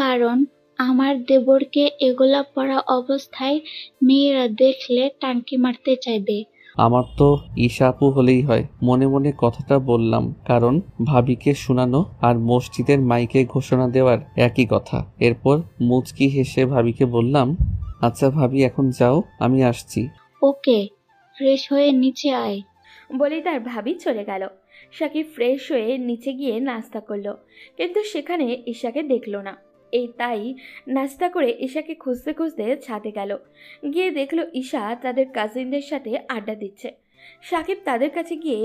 কারণ আমার দেবরকে এগুলা পরা অবস্থায় মেয়েরা দেখলে টাঙ্কি মারতে চাইবে। আমার তো ঈশা আপু হলেই হয়। মনে মনে কথাটা বললাম, কারণ ভাবিকে শোনানো আর মসজিদের মাইকে ঘোষণা দেওয়ার একই কথা। এরপর মুচকি হেসে ভাবিকে বললাম, আচ্ছা ভাবি এখন যাও, আমি আসছি। ওকে, ফ্রেশ হয়ে নিচে আয়। বলেই তার ভাবি চলে গেল। সাকিব ফ্রেশ হয়ে নিচে গিয়ে নাস্তা করলো, কিন্তু সেখানে ঈশাকে দেখলো না। তাই নাস্তা করে ঈশাকে খুঁজতে খুঁজতে ছাদে গেল। গিয়ে দেখলো ঈশা তাদের কাজিনদের সাথে আড্ডা দিচ্ছে। সাকিব তাদের কাছে গিয়ে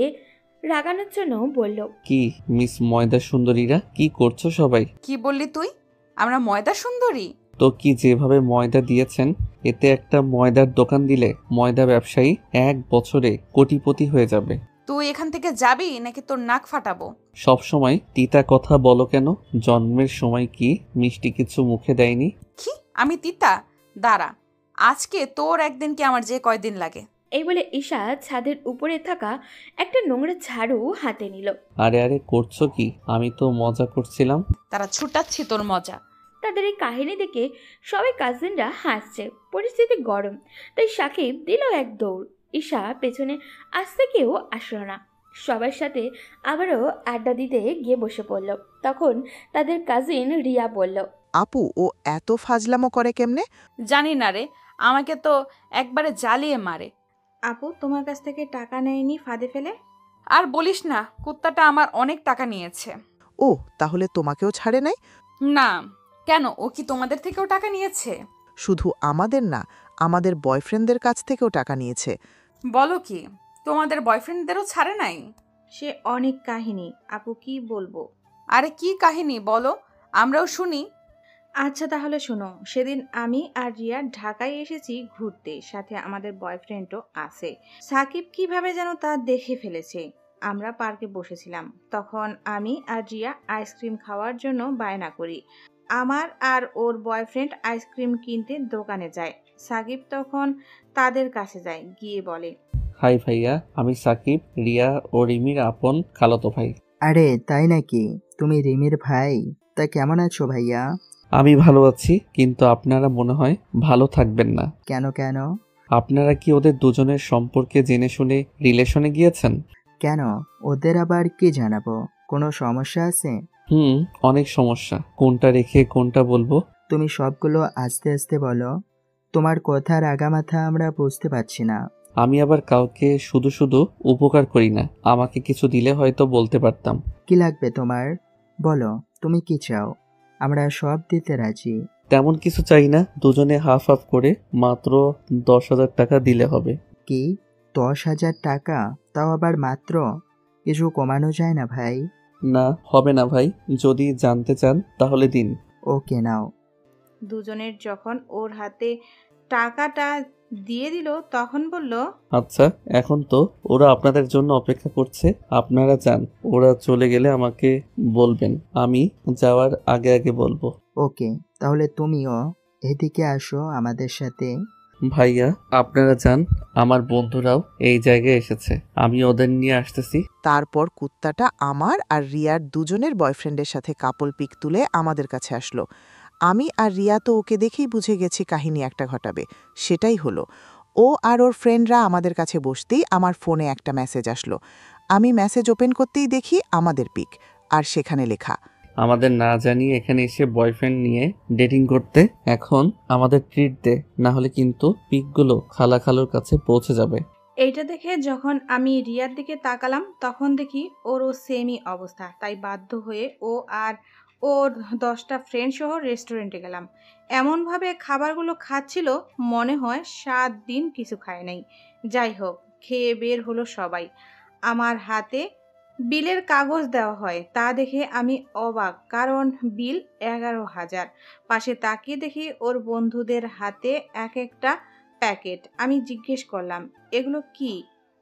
রাগানোর জন্য বলল, কি মিস ময়দা সুন্দরীরা, কি করছো সবাই? কি বললি তুই? আমরা ময়দা সুন্দরী? তো কি, যেভাবে ময়দা দিয়েছেন, এতে একটা ময়দার দোকান দিলে ময়দা ব্যবসায়ী 1 বছরে কোটিপতি হয়ে যাবে। তুই এখান থেকে যাবি নাকি তোর নাক ফাটাবো? সব সময় তিতা কথা বলো কেন? জন্মের সময় কি মিষ্টি কিছু মুখে দেয়নি? কি আমি তিতা? দাঁড়া, আজকে তোর একদিন কি আমার যে কয়দিন লাগে। এই বলে ঈশা ছাদের উপরে থাকা একটা নোংরা ঝাড়ু হাতে নিল। আরে আরে করছো কি? আমি তো মজা করছিলাম। তারা ছুটাচ্ছি তোর মজা। তাদের এই কাহিনী দেখে সবাই কাজিনরা হাসছে। পরিস্থিতি গরম, তাই সাকিব দিল এক দৌড়। ঈশা পেছনে আসতে কেউ আসলো না। সবার সাথে আবারও আড্ডা দিতে গিয়ে বসে পড়ল। তখন তাদের কাজিন রিয়া বলল, আপু ও এত ফাজলামো করে কেমনে? জানি না রে, আমাকে তো একবারে জ্বালিয়ে মারে। আপু তোমার কাছ থেকে টাকা নেয়নি ফাঁদে ফেলে? আর বলিস না, কুত্তাটা আমার অনেক টাকা নিয়েছে। ও তাহলে তোমাকেও ছাড়ে নাই? না, কেন, ও কি তোমাদের থেকেও টাকা নিয়েছে? শুধু আমাদের না, আমাদের বয়ফ্রেন্ডদের কাছ থেকেও টাকা নিয়েছে। বলো কি, তোমাদের বয়ফ্রেন্ডদেরও ছাড়ে নাই? সে অনেক কাহিনী, আপু কি বলবো। আরে কি কাহিনী বলো, আমরাও শুনি। আচ্ছা তাহলে শোনো, সেদিন আমি আর রিয়া ঢাকায় এসেছি ঘুরতে, সাথে আমাদের বয়ফ্রেন্ডও আছে। সাকিব কিভাবে যেন তা দেখে ফেলেছে। আমরা পার্কে বসেছিলাম, তখন আমি আর রিয়া আইসক্রিম খাওয়ার জন্য বায়না করি। আমার আর ওর বয়ফ্রেন্ড আইসক্রিম কিনতে দোকানে যায়। সাকিব তখন তাদের কাছে যায়, গিয়ে বলে, হাই ভাইয়া, আমি সাকিব, রিয়া ও রিমির আপন খালাতো ভাই। আরে তাই নাকি? তুমি রিমির ভাই? তা কেমন আছো ভাইয়া? আমি ভালো আছি, কিন্তু আপনারা মনে হয় ভালো থাকবেন না। কেন কেন? আপনারা কি ওদের দুজনের সম্পর্কে জেনে শুনে রিলেশনে গিয়েছেন? কেন, ওদের আবার কি জানাবো? কোনো সমস্যা আছে? অনেক সমস্যা। কোনটা রেখে কোনটা বলবো? তুমি সবগুলো আস্তে আস্তে বলো, তোমার কথার আগামাথা আমরা বুঝতে পারছি না। আমি আবার কাউকে শুধু শুধু উপকার করি না। আমাকে কিছু দিলে হয়তো বলতে পারতাম। কি লাগবে তোমার? বলো, তুমি কি চাও? আমরা সব দিতে রাজি। তেমন কিছু চাই না, দুজনে হাফ হাফ করে মাত্র 10,000 টাকা দিলে হবে। কি 10,000 টাকা? তাও আবার মাত্র? কিছু কমানো যায় না ভাই? না, হবে না ভাই, যদি জানতে চান তাহলে দিন। ওকে নাও। দুজনের যখন ওর হাতে টাকাটা দিয়ে দিল তখন বলল, আচ্ছা, এখন তো ওরা আপনাদের জন্য অপেক্ষা করছে, আপনারা যান। ওরা চলে গেলে আমাকে বলবেন, আমি যাওয়ার আগে আগে বলবো। ওকে, তাহলে তুমিও এদিকে আসো আমাদের সাথে। ভাইয়া আপনারা যান, আমার বন্ধুরাও এই জায়গায় এসেছে, আমি ওদের নিয়ে আসতেছি। তারপর কুত্তাটা আমার আর রিয়ার দুজনের বয়ফ্রেন্ডের সাথে কাপল পিক তুলে আমাদের কাছে আসলো। আমি আর রিয়া তো ওকে দেখেই বুঝে গেছি কাহিনী একটা ঘটাবে। সেটাই হলো। ও আর ওর ফ্রেন্ডরা আমাদের কাছে বসতেই আমার ফোনে একটা মেসেজ আসলো। আমি মেসেজ ওপেন করতেই দেখি আমাদের পিক, আর সেখানে লেখা, আমাদের না জানিয়ে এখানে এসে বয়ফ্রেন্ড নিয়ে ডেটিং করতে, এখন আমাদের ট্রিট দে, না হলে কিন্তু পিকগুলো খালার কাছে পৌঁছে যাবে। এইটা দেখে যখন আমি রিয়ার দিকে তাকালাম তখন দেখি ওরও সেমই অবস্থা। তাই বাধ্য হয়ে ও আর ওর 10টা ফ্রেন্ড সহ রেস্টুরেন্টে গেলাম। এমনভাবে খাবারগুলো খাচ্ছিল মনে হয় 7 দিন কিছু খায় নাই। যাই হোক, খেয়ে বের হলো সবাই। আমার হাতে বিলের কাগজ দেওয়া হয়, তা দেখে আমি অবাক, কারণ বিল 11,000। পাশে তাকিয়ে দেখি ওর বন্ধুদের হাতে এক একটা প্যাকেট। আমি জিজ্ঞেস করলাম, এগুলো কি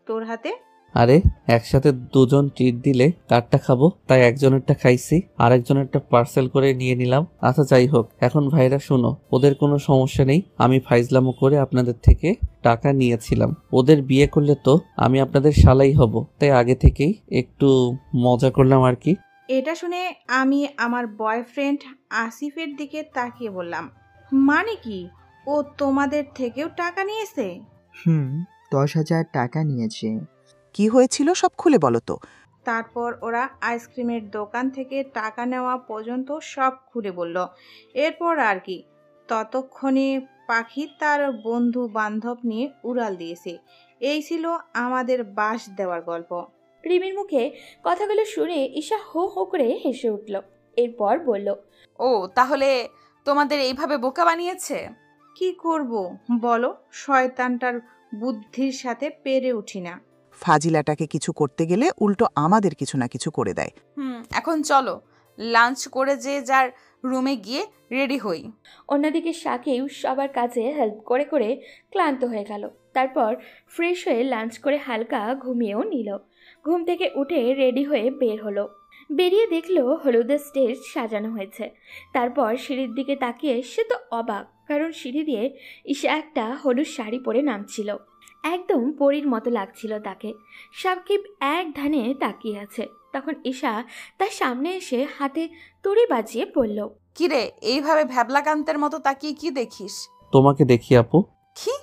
তোর হাতে? আরে একসাথে দুজন ট্রিট দিলে কারটা খাবো, তাই একজনেরটা খাইছি, আর একজনেরটা পার্সেল করে নিয়ে নিলাম। আচ্ছা যাই হোক, এখন ভাইরা শোনো, ওদের কোনো সমস্যা নেই, আমি ফাইজলামো করে আপনাদের থেকে টাকা নিয়েছিলাম। ওদের বিয়ে করলে তো আমি আপনাদের শালাই হব, তাই আগে থেকেই একটু মজা করলাম আর কি। এটা শুনে আমি আমার বয়ফ্রেন্ড আসিফের দিকে তাকিয়ে বললাম, মানে কি, ও তোমাদের থেকেও টাকা নিয়েছে? 10,000 টাকা নিয়েছে। কি হয়েছিল সব খুলে বলো তো। তারপর ওরা আইসক্রিমের দোকান থেকে টাকা নেওয়া পর্যন্ত সব খুলে বলল। এরপর আর কি, ততক্ষণে পাখি তার বন্ধু বান্ধব নিয়ে উড়াল দিয়েছে। এই ছিল আমাদের বাস দেওয়ার গল্প। রিমির মুখে কথাগুলো শুনে ঈশা হো হো করে হেসে উঠল। এরপর বলল, ও তাহলে তোমাদের এইভাবে বোকা বানিয়েছে? কি করব বলো, শয়তানটার বুদ্ধির সাথে পেরে উঠি না। ফাজিলাটাকে কিছু করতে গেলে উল্টো আমাদের কিছু না কিছু করে দেয়। এখন চলো লাঞ্চ করে যে যার রুমে গিয়ে রেডি হই। অন্যদিকে সাকিব সবার কাছে হেল্প করে করে ক্লান্ত হয়ে গেল। তারপর ফ্রেশ হয়ে লাঞ্চ করে হালকা ঘুমিয়েও নিল। ঘুম থেকে উঠে রেডি হয়ে বের হলো। বেরিয়ে দেখলো হলুদের স্টেজ সাজানো হয়েছে। তারপর সিঁড়ির দিকে তাকিয়ে সে তো অবাক, কারণ সিঁড়ি দিয়ে ঈশা একটা হলুদ শাড়ি পরে নামছিল। একদম পরীর মতো লাগছিল তাকে। সাকিব এক ধ্যানে তাকিয়ে আছে। তখন ঈশা তার সামনে এসে হাতে তুড়ি বাজিয়ে পড়ল, কিরে এইভাবে ভ্যাবলাকান্তের মতো তাকিয়ে কি দেখিস? তোমাকে দেখি আপু। কি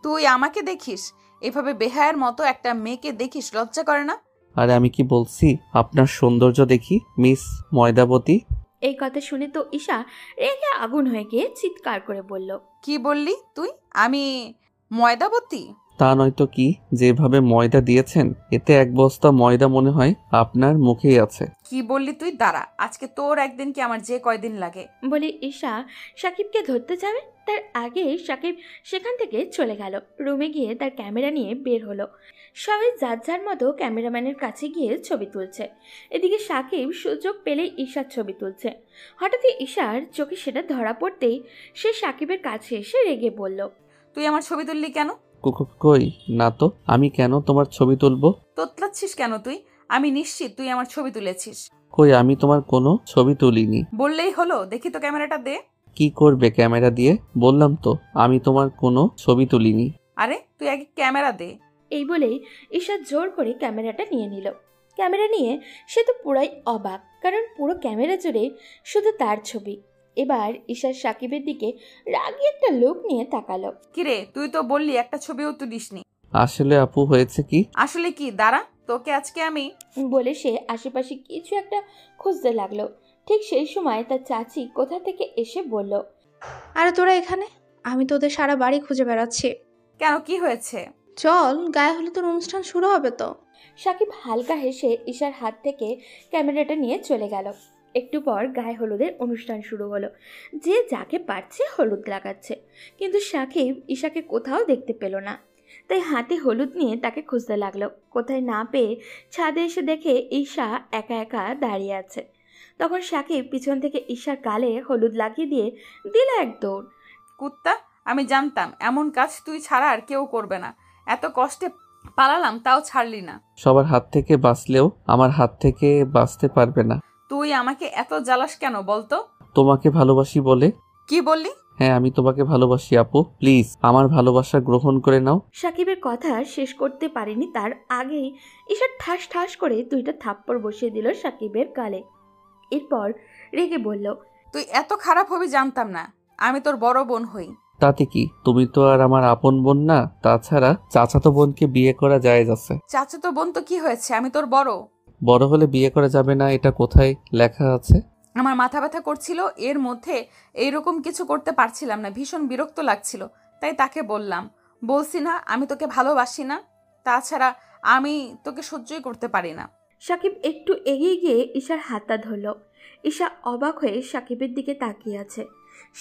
তুই আমাকে দেখিস? এভাবে বেহায়ার মতো একটা মেয়েকে দেখিস, লজ্জা করে না? আরে আমি কি বলছি, আপনার সৌন্দর্য দেখি মিস ময়দাবতী। এই কথা শুনে তো ঈশা রেগে আগুন হয়ে গিয়ে চিৎকার করে বলল, কি বললি তুই? আমি ময়দাবতী? তা নয়তো কি, যেভাবে ময়দা দিয়েছেন এতে 1 বস্তা ময়দা মনে হয় আপনার মুখেই আছে। কি বললি তুই? দাঁড়া, আজকে তোর একদিন কি আমার যে কয়দিন লাগে। বলে ঈশা সাকিবকে ধরতে যাবে, তার আগে সাকিব সেখান থেকে চলে গেল। রুমে গিয়ে তার ক্যামেরা নিয়ে বের হলো। সবাই যার যার মতো ক্যামেরাম্যানের কাছে গিয়ে ছবি তুলছে। এদিকে সাকিব সুযোগ পেলেই ঈশার ছবি তুলছে। হঠাৎই ঈশার চোখে সেটা ধরা পড়তেই সে সাকিবের কাছে এসে রেগে বলল, তুই আমার ছবি তুললি কেন? কই না তো, আমি কেন তোমার ছবি তুলবো? তোতলাচ্ছিস কেন তুই? আমি নিশ্চিত তুই আমার ছবি তুলেছিস। কই, আমি তোমার কোনো ছবি তুলিনি। বললেই হলো? দেখি তো ক্যামেরাটা দে। কি করবে ক্যামেরা দিয়ে? বললাম তো আমি তোমার কোনো ছবি তুলিনি। আরে তুই আগে ক্যামেরা দে। এই বলেই ঈশা জোর করে ক্যামেরাটা নিয়ে নিল। ক্যামেরা নিয়ে সে তো পুরাই অবাক, কারণ পুরো ক্যামেরা জুড়ে শুধু তার ছবি। এবার ঈশা সাকিবের দিকে রাগী একটা লোক নিয়ে তাকালো। কিরে, তুই তো বললি একটা ছবিও তুলিসনি। আসলে আপু হয়েছে কি? আসলে কি? দাঁড়া, তোকে আজকে আমি। বলে সে আশেপাশে কিছু একটা খুঁজতে লাগলো। ঠিক সেই সময় তার চাচি কোথা থেকে এসে বলল, আরে তোরা এখানে? আমি তোদের সারা বাড়ি খুঁজে বেড়াচ্ছি। কেন, কি হয়েছে? চল, গায়ে হলুদের অনুষ্ঠান শুরু হবে তো। সাকিব হালকা হেসে ঈশার হাত থেকে ক্যামেরাটা নিয়ে চলে গেল। একটু পর গায়ে হলুদের অনুষ্ঠান শুরু হলো। যে যাকে পারছে হলুদ লাগাচ্ছে, কিন্তু সাকিব ঈশাকে কোথাও দেখতে পেল না। তাই হাতে হলুদ নিয়ে তাকে খুঁজতে লাগলো। কোথায় না পেয়ে ছাদে এসে দেখে ঈশা একা একা দাঁড়িয়ে আছে। তখন সাকিব পিছন থেকে ঈশার গালে হলুদ লাগিয়ে দিয়ে দিল এক দৌড়। কুত্তা, আমি জানতাম এমন কাজ তুই ছাড়া আর কেউ করবে না। এত কষ্টে পালালাম, তাও ছাড়লি না। সবার হাত থেকে বাঁচলেও আমার হাত থেকে বাঁচতে পারবে না। তুই আমাকে এত জ্বালাস কেন বলতো? তোমাকে ভালোবাসি বলে। কি বললি? হ্যাঁ, আমি তোমাকে ভালোবাসি আপু, প্লিজ আমার ভালোবাসা গ্রহণ করে নাও। সাকিবের কথা শেষ করতে পারেনি, তার আগেই ঈশা ঠাস ঠাস করে 2টা থাপ্পড় বসিয়ে দিল সাকিবের গালে। এরপর রেগে বলল, তুই এত খারাপ হবি জানতাম না। আমি তোর বড় বোন হই। তাতে কি, তুমি তো আর আমার আপন বোন না। তাছাড়া চাচাতো বোনকে বিয়ে করা জায়েজ আছে। চাচাতো বোন তো কি হয়েছে, আমি তোর বড়। বড় হলে বিয়ে করা যাবে না, এটা কোথায় লেখা আছে? আমার মাথা ব্যথা করছিল, এর মধ্যে এইরকম কিছু করতে পারছিলাম না, ভীষণ বিরক্ত লাগছিল। তাই তাকে বলছি না আমি তোকে ভালোবাসি না। তাছাড়া আমি তোকে সহ্যই করতে পারি না। সাকিব একটু এগিয়ে গিয়ে ঈশার হাতটা ধরল। ঈশা অবাক হয়ে সাকিবের দিকে তাকিয়ে আছে।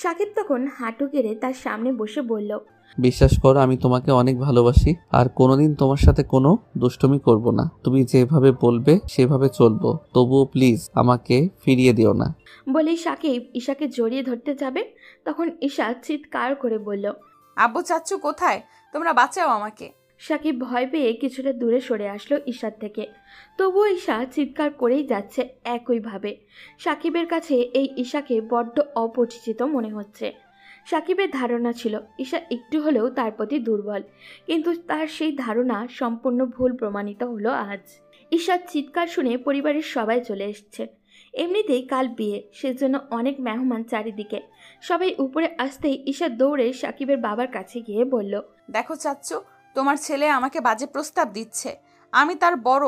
সাকিব তখন হাঁটু গেড়ে তার সামনে বসে বলল, বিশ্বাস করো আমি তোমাকে অনেক ভালোবাসি আর কোনোদিন তোমার সাথে কোনো দুষ্টুমি করব না। তুমি যেভাবে বলবে সেভাবে চলবো, তবুও প্লিজ আমাকে ফিরিয়ে দিও না। বলেই সাকিব ঈশাকে জড়িয়ে ধরতে যাবে, তখন ঈশা চিৎকার করে বলল, আব্বু চাচ্চু কোথায়? তোমরা বাঁচাও আমাকে। সাকিব ভয় পেয়ে কিছুটা দূরে সরে আসলো ঈশার থেকে। তবুও ঈশা চিৎকার করেই যাচ্ছে একইভাবে। সাকিবের কাছে এই ঈশাকে বড্ড অপরিচিত মনে হচ্ছে। সাকিবের ধারণা ছিল ঈশা একটু হলেও তার প্রতি দুর্বল, কিন্তু তার সেই ধারণা সম্পূর্ণ ভুল প্রমাণিত হলো আজ। ঈশার চিৎকার শুনে পরিবারের সবাই চলে এসছে। এমনিতেই কাল বিয়ে, সেজন্য অনেক মেহমান চারিদিকে। সবাই উপরে আসতেই ঈশা দৌড়ে সাকিবের বাবার কাছে গিয়ে বলল, দেখো চাচ্চু, তোমার ছেলে আমাকে বাজে প্রস্তাব দিচ্ছে। আমি তার বড়,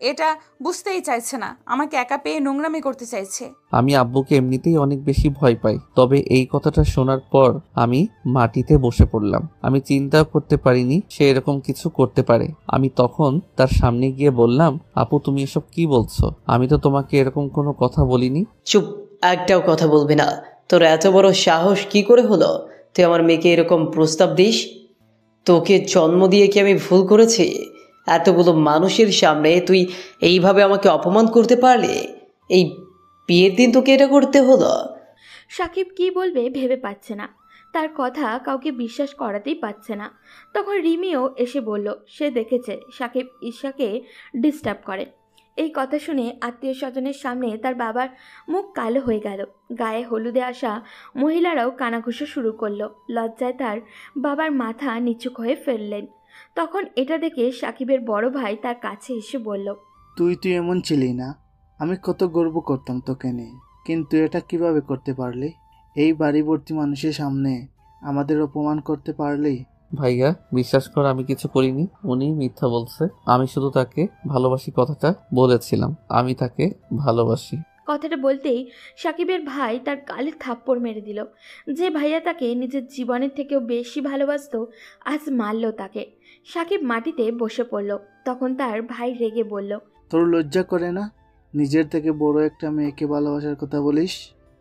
এটা বুঝতেই চাইছে না, আমাকে একা পেয়ে নোংরামি করতে চাইছে। আমি আব্বুকে এমনিতেই অনেক বেশি ভয় পাই, তবে এই কথাটা শোনার পর আমি মাটিতে বসে পড়লাম। আমি চিন্তাও করতে পারিনি সে এরকম কিছু করতে পারে। আমি তখন তার সামনে গিয়ে বললাম, আপু তুমি এসব কি বলছো? আমি তো তোমাকে এরকম কোনো কথা বলিনি। চুপ, একটাও কথা বলবি না। তোর এত বড় সাহস কি করে হলো তুই আমার মেয়েকে এরকম প্রস্তাব দিস? তোকে জন্ম দিয়ে কি আমি ভুল করেছি? এতগুলো মানুষের সামনে তুই এইভাবে আমাকে অপমান করতে পারলি? এই বিয়ের দিন তোকে এটা করতে হলো? সাকিব কি বলবে ভেবে পাচ্ছে না, তার কথা কাউকে বিশ্বাস করাতেই পাচ্ছে না। তখন রিমিও এসে বলল সে দেখেছে সাকিব ঈশাকে ডিস্টার্ব করে। এই কথা শুনে আত্মীয় স্বজনের সামনে তার বাবার মুখ কালো হয়ে গেল। গায়ে হলুদে আসা মহিলারাও কানাঘুষো শুরু করলো। লজ্জায় তার বাবার মাথা নিচু হয়ে ফেললেন। তখন এটা দেখে সাকিবের বড় ভাই তার কাছে এসে বলল, তুই এমন ছিলি না, আমি কত গর্ব করতাম তোকে নিয়ে, কিন্তু এটা কিভাবে করতে পারলি? এই বাড়ি ভর্তি মানুষের সামনে আমাদের অপমান করতে পারলি? ভাইয়া বিশ্বাস কর আমি কিছু করিনি, উনি মিথ্যা বলছে। আমি শুধু তাকে ভালোবাসি কথাটা বলেছিলাম। আমি তাকে ভালোবাসি। কথাটা বলতেই সাকিবের ভাই তার গালে থাপ্পড় মেরে দিল। যে ভাইয়া তাকে নিজের জীবনের থেকেও বেশি ভালোবাসতো আজ মারল তাকে। সাকিব মাটিতে বসে পড়ল। তখন তার ভাই রেগে বলল, তোর লজ্জা করে না নিজের থেকে বড় একটা মেয়েকে ভালোবাসার কথা বলিস?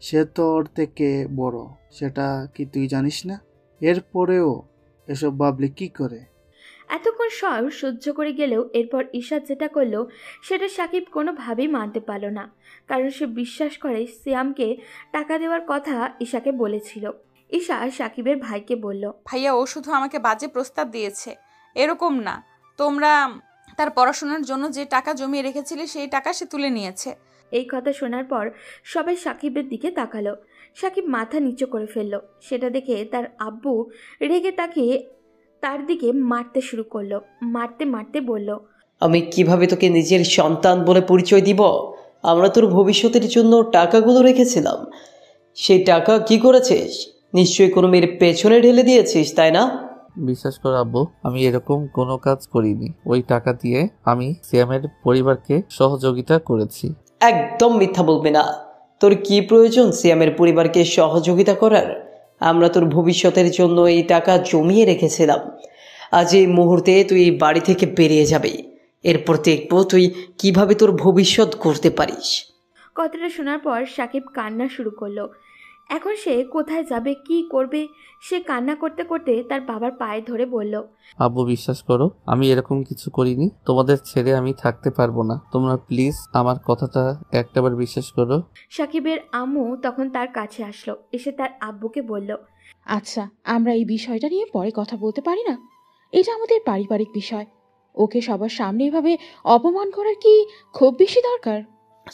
সে তো ওর থেকে বড়, সেটা কি তুই জানিস না? এরপরেও এসব ভাবলি কি করে? এতক্ষণ সব সহ্য করে গেলেও এরপর ঈশা যেটা করলো সেটা সাকিব কোনোভাবেই মানতে পারল না, কারণ সে বিশ্বাস করে সিয়ামকে টাকা দেওয়ার কথা ঈশাকে বলেছিল। ঈশা সাকিবের ভাইকে বলল, ভাইয়া ও শুধু আমাকে বাজে প্রস্তাব দিয়েছে, এরকম না। তোমরা তার পড়াশোনার জন্য যে টাকা জমিয়ে রেখেছিলে সেই টাকা সে তুলে নিয়েছে। এই কথা শোনার পর সবাই সাকিবের দিকে তাকালো। সাকিব মাথা নিচু করে ফেলল। সেটা দেখে তার আব্বু রেগে তাকে তার দিকে মারতে শুরু করলো। মারতে মারতে বলল, আমি কিভাবে তোকে নিজের সন্তান বলে পরিচয় দিব? আমরা তোর ভবিষ্যতের জন্য টাকাগুলো রেখেছিলাম, সেই টাকা কি করেছিস? নিশ্চয়ই কোনো মেয়ের পেছনে ঢেলে দিয়েছিস, তাই না? বিশ্বাস করো আব্বু, আমি এরকম কোনো কাজ করিনি। ওই টাকা দিয়ে আমি সিয়ামের পরিবারকে সহযোগিতা করেছি। একদম মিথ্যা বলবে না। তোর কি প্রয়োজন সিয়ামের পরিবারকে সহযোগিতা করার? আমরা তোর ভবিষ্যতের জন্য এই টাকা জমিয়ে রেখেছিলাম। আজ এই মুহূর্তে তুই এই বাড়ি থেকে বেরিয়ে যাবি। এরপর দেখবো তুই কিভাবে তোর ভবিষ্যৎ করতে পারিস। কথাটা শোনার পর সাকিব কান্না শুরু করলো। এখন সে কোথায় যাবে, কি করবে? সে কান্না করতে করতে তার বাবার পায়ে ধরে বলল, আব্বু বিশ্বাস করো আমি এরকম কিছু করিনি। তোমাদের ছেড়ে আমি থাকতে পারবো না। তোমরা প্লিজ আমার কথাটা একটাবার বিশ্বাস করো। সাকিবের আম্মু তখন তার কাছে আসলো। এসে তার আব্বুকে বলল, আচ্ছা আমরা এই বিষয়টা নিয়ে পরে কথা বলতে পারি না? এটা আমাদের পারিবারিক বিষয়। ওকে সবার সামনে এভাবে অপমান করার কি খুব বেশি দরকার?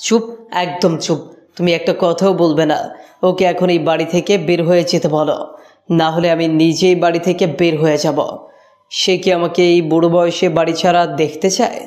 চুপ, একদম চুপ। তুমি একটা কথাও বলবে না। ওকে এখন এই বাড়ি থেকে বের হয়ে যেতে বলো, না হলে আমি নিজেই বাড়ি থেকে বের হয়ে যাব। সে কি আমাকে এই বুড়ো বয়সে বাড়ি ছাড়া দেখতে চায়?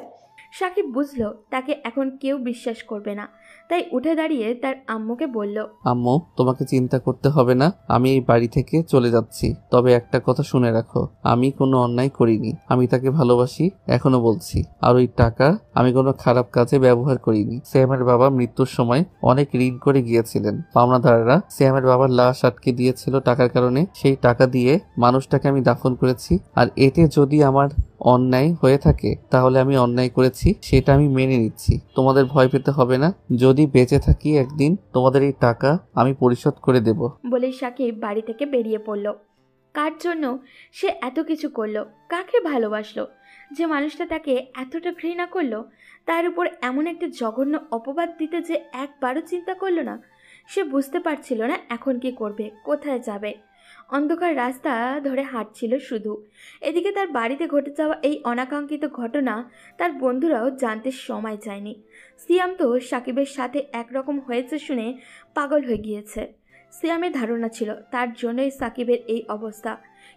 সাকিব বুঝলো তাকে এখন কেউ বিশ্বাস করবে না, তাই উঠে দাঁড়িয়ে তার আম্মুকে বলল, আম্মু তোমাকে চিন্তা করতে হবে না, আমি এই বাড়ি থেকে চলে যাচ্ছি। তবে একটা কথা শুনে রাখো, আমি কোনো অন্যায় করিনি। আমি তাকে ভালোবাসি, এখনো বলছি। আর ওই টাকা আমি কোনো খারাপ কাজে ব্যবহার করিনি। শ্যামের বাবা মৃত্যুর সময় অনেক ঋণ করে গিয়েছিলেন। পাওনাদাররা শ্যামের বাবার লাশ আটকে দিয়েছিল টাকার কারণে। সেই টাকা দিয়ে মানুষটাকে আমি দাফন করেছি। আর এতে যদি আমার অন্যায় হয়ে থাকে তাহলে আমি অন্যায় করেছি সেটা আমি মেনে নিচ্ছি। তোমাদের ভয় পেতে হবে না। যদি বেঁচে থাকি একদিন তোমাদের এই টাকা আমি পরিশোধ করে দেব। বলে সাকিব বাড়ি থেকে বেরিয়ে পড়ল। কার জন্য সে এত কিছু করলো? কাকে ভালোবাসলো যে মানুষটা তাকে এতটা ঘৃণা করলো? তার উপর এমন একটা জঘন্য অপবাদ দিতে যে একবারও চিন্তা করলো না। সে বুঝতে পারছিল না এখন কি করবে, কোথায় যাবে। অন্ধকার রাস্তা ধরে হাঁটছিল শুধু। এদিকে তার বাড়িতে ঘটে যাওয়া এই অনাকাঙ্ক্ষিত ঘটনা তার বন্ধুরাও জানতে সময় চায়নি। সিয়াম তো সাকিবের সাথে একরকম হয়েছে শুনে পাগল হয়ে গিয়েছে। সিয়ামের ধারণা ছিল তার জন্যই সাকিবের এই অবস্থা,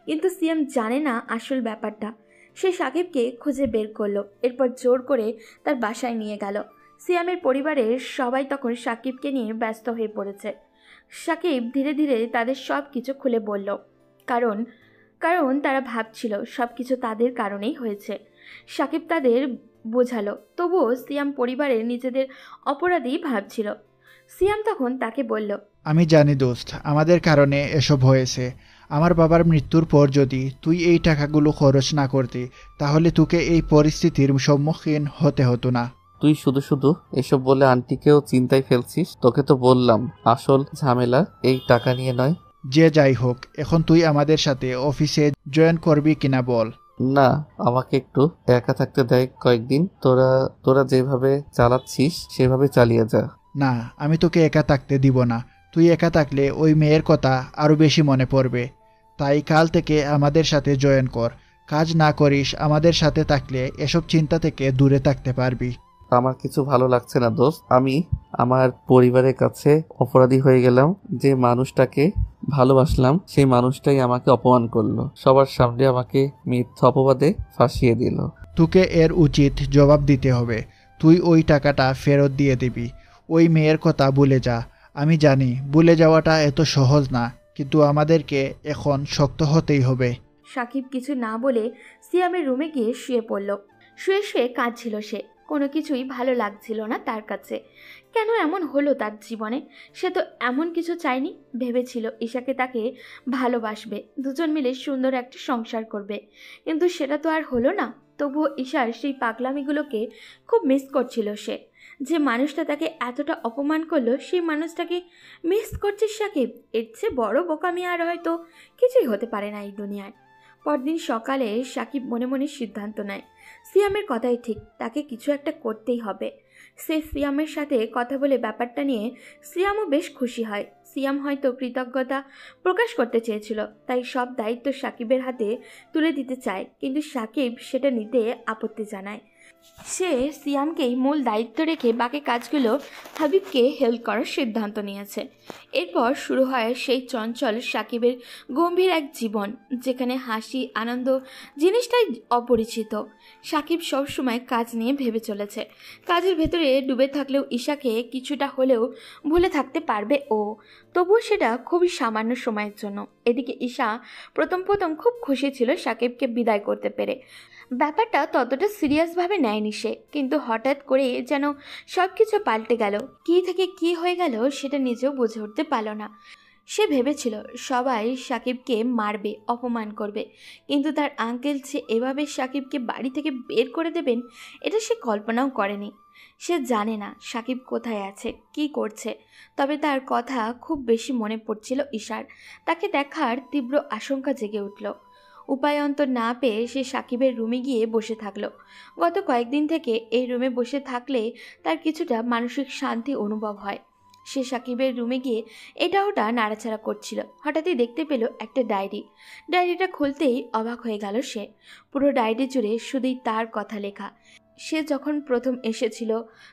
কিন্তু সিয়াম জানে না আসল ব্যাপারটা। সে সাকিবকে খুঁজে বের করলো, এরপর জোর করে তার বাসায় নিয়ে গেল। সিয়ামের পরিবারের সবাই তখন সাকিবকে নিয়ে ব্যস্ত হয়ে পড়েছে। সাকিব ধীরে ধীরে তাদের সব কিছু খুলে বলল, কারণ তারা ভাবছিল সব কিছু তাদের কারণেই হয়েছে। সাকিব তাদের বোঝালো, তবুও সিয়াম পরিবারের নিজেদের অপরাধী ভাবছিল। সিয়াম তখন তাকে বলল, আমি জানি দোস্ত, আমাদের কারণে এসব হয়েছে। আমার বাবার মৃত্যুর পর যদি তুই এই টাকাগুলো খরচ না করতি তাহলে তোকে এই পরিস্থিতির সম্মুখীন হতে হতো না। তুই শুধু শুধু এসব বলে আন্টিকেও চিন্তায় ফেলছিস। তোকে তো বললাম আসল ঝামেলা এই টাকা নিয়ে নয়। যে যাই হোক, এখন তুই আমাদের সাথে অফিসে জয়েন করবি কিনা বল। না, আমাকে একটু একা থাকতে দেয় কয়েকদিন। তোরা যেভাবে চালাচ্ছিস সেভাবে চালিয়ে যা। না, আমি তোকে একা থাকতে দিব না। তুই একা থাকলে ওই মেয়ের কথা আরো বেশি মনে পড়বে। তাই কাল থেকে আমাদের সাথে জয়েন কর। কাজ না করিস, আমাদের সাথে থাকলে এসব চিন্তা থেকে দূরে থাকতে পারবি। আমার কিছু ভালো লাগছে না দোস্ত। আমি আমার পরিবারের কাছে অপরাধী হয়ে গেলাম। যে মানুষটাকে ভালোবাসলাম সেই মানুষটাই আমাকে অপমান করলো, সবার সামনে আমাকে মিথ্যা অপবাদে ফাঁসিয়ে দিল। তোকে এর উচিত জবাব দিতে হবে। তুই ওই টাকাটা ফেরত দিয়ে দিবি। ওই মেয়ের কথা ভুলে যা। আমি জানি ভুলে যাওয়াটা এত সহজ না, কিন্তু আমাদেরকে এখন শক্ত হতেই হবে। সাকিব কিছু না বলে সিয়ামের রুমে গিয়ে শুয়ে পড়ল। শুয়ে শুয়ে কাঁদছিল সে। কোনো কিছুই ভালো লাগছিল না তার কাছে। কেন এমন হলো তার জীবনে? সে তো এমন কিছু চায়নি। ভেবেছিল ঈশাকে তাকে ভালোবাসবে, দুজন মিলে সুন্দর একটা সংসার করবে, কিন্তু সেটা তো আর হলো না। তবুও ঈশার সেই পাগলামিগুলোকে খুব মিস করছিল সে। যে মানুষটা তাকে এতটা অপমান করলো সেই মানুষটাকে মিস করছে সাকিব। এর চেয়ে বড় বোকামি আর হয়তো কিছুই হতে পারে না এই দুনিয়ায়। পরদিন সকালে সাকিব মনে মনে সিদ্ধান্ত নেয়, সিয়ামের কথাই ঠিক, তাকে কিছু একটা করতেই হবে। সে সিয়ামের সাথে কথা বলে ব্যাপারটা নিয়ে সিয়ামও বেশ খুশি হয়। সিয়াম হয়তো কৃতজ্ঞতা প্রকাশ করতে চেয়েছিল, তাই সব দায়িত্ব সাকিবের হাতে তুলে দিতে চায়, কিন্তু সাকিব সেটা নিতে আপত্তি জানায়। সে সিয়ামকেই মূল দায়িত্ব রেখে বাকি কাজগুলো হাবিবকে হেল্প করার সিদ্ধান্ত নিয়েছে। এরপর শুরু হয় সেই চঞ্চল সাকিবের গম্ভীর এক জীবন, যেখানে হাসি আনন্দ জিনিসটাই অপরিচিত। সাকিব সবসময় কাজ নিয়ে ভেবে চলেছে। কাজের ভেতরে ডুবে থাকলেও ঈশাকে কিছুটা হলেও ভুলে থাকতে পারবে ও, তবুও সেটা খুবই সামান্য সময়ের জন্য। এদিকে ঈশা প্রথম খুব খুশি ছিল সাকিবকে বিদায় করতে পেরে। ব্যাপারটা ততটা সিরিয়াসভাবে নেয়নি সে, কিন্তু হঠাৎ করে যেন সব কিছু পাল্টে গেল। কী থেকে কী হয়ে গেল সেটা নিজেও বুঝে উঠতে পারল না। সে ভেবেছিল সবাই সাকিবকে মারবে, অপমান করবে, কিন্তু তার আঙ্কেল যে এভাবে সাকিবকে বাড়ি থেকে বের করে দেবেন এটা সে কল্পনাও করেনি। সে জানে না সাকিব কোথায় আছে, কি করছে, তবে তার কথা খুব বেশি মনে পড়ছিল ঈশার। তাকে দেখার তীব্র আশঙ্কা জেগে উঠল। উপায়ন্তর না পেয়ে সে সাকিবের রুমে গিয়ে বসে থাকলো। গত কয়েকদিন থেকে এই রুমে বসে থাকলে তার কিছুটা মানসিক শান্তি অনুভব হয়। সে সাকিবের রুমে গিয়ে এটা ওটা নাড়াচাড়া করছিল। হঠাৎই দেখতে পেল একটা ডায়েরি। ডায়েরিটা খুলতেই অবাক হয়ে গেল সে। পুরো ডায়েরি জুড়ে শুধুই তার কথা লেখা। সে যখন প্রথম এসেছিল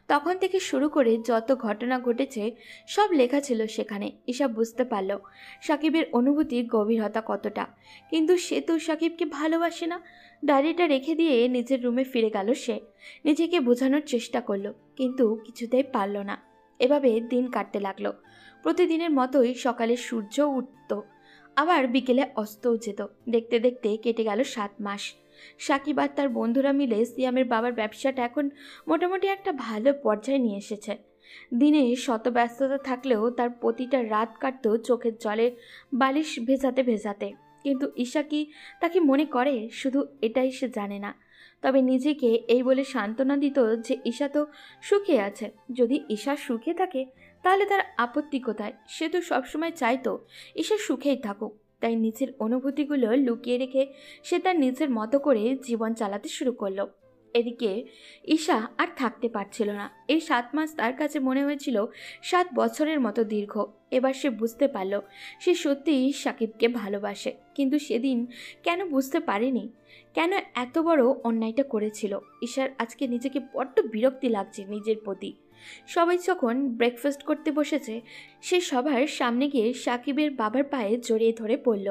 তখন থেকে শুরু করে যত ঘটনা ঘটেছে সব লেখা ছিল সেখানে। ঈশা বুঝতে পারল সাকিবের অনুভূতির গভীরতা কতটা, কিন্তু সে তো সাকিবকে ভালোবাসে না। ডায়েরিটা রেখে দিয়ে নিজের রুমে ফিরে গেল সে। নিজেকে বোঝানোর চেষ্টা করলো, কিন্তু কিছুতেই পারল না। এভাবে দিন কাটতে লাগলো। প্রতিদিনের মতোই সকালে সূর্য উঠত, আবার বিকেলে অস্তও যেত। দেখতে দেখতে কেটে গেল 7 মাস। সাকিব আর তার বন্ধুরা মিলে সিয়ামের বাবার ব্যবসাটা এখন মোটামুটি একটা ভালো পর্যায়ে নিয়ে এসেছে। দিনে শত ব্যস্ততা থাকলেও তার প্রতিটা রাত কাটত চোখের জলে বালিশ ভেজাতে ভেজাতে। কিন্তু ঈশা কি তাকে মনে করে, শুধু এটাই সে জানে না। তবে নিজেকে এই বলে সান্ত্বনা দিত যে ঈশা তো সুখে আছে। যদি ঈশা সুখে থাকে তাহলে তার আপত্তি কোথায়? সে তো সবসময় চাইতো ঈশা সুখেই থাকুক। তাই নিজের অনুভূতিগুলো লুকিয়ে রেখে সে তার নিজের মতো করে জীবন চালাতে শুরু করলো। এদিকে ঈশা আর থাকতে পারছিল না। এই 7 মাস তার কাছে মনে হয়েছিল 7 বছরের মতো দীর্ঘ। এবার সে বুঝতে পারল সে সত্যিই সাকিবকে ভালোবাসে, কিন্তু সেদিন কেন বুঝতে পারেনি, কেন এত বড় অন্যায়টা করেছিল। ঈশার আজকে নিজেকে বড্ড বিরক্তি লাগছে নিজের প্রতি। সবাই যখন ব্রেকফাস্ট করতে বসেছে, সে সবার সামনে গিয়ে সাকিবের বাবার পায়ে জড়িয়ে ধরে পড়ল।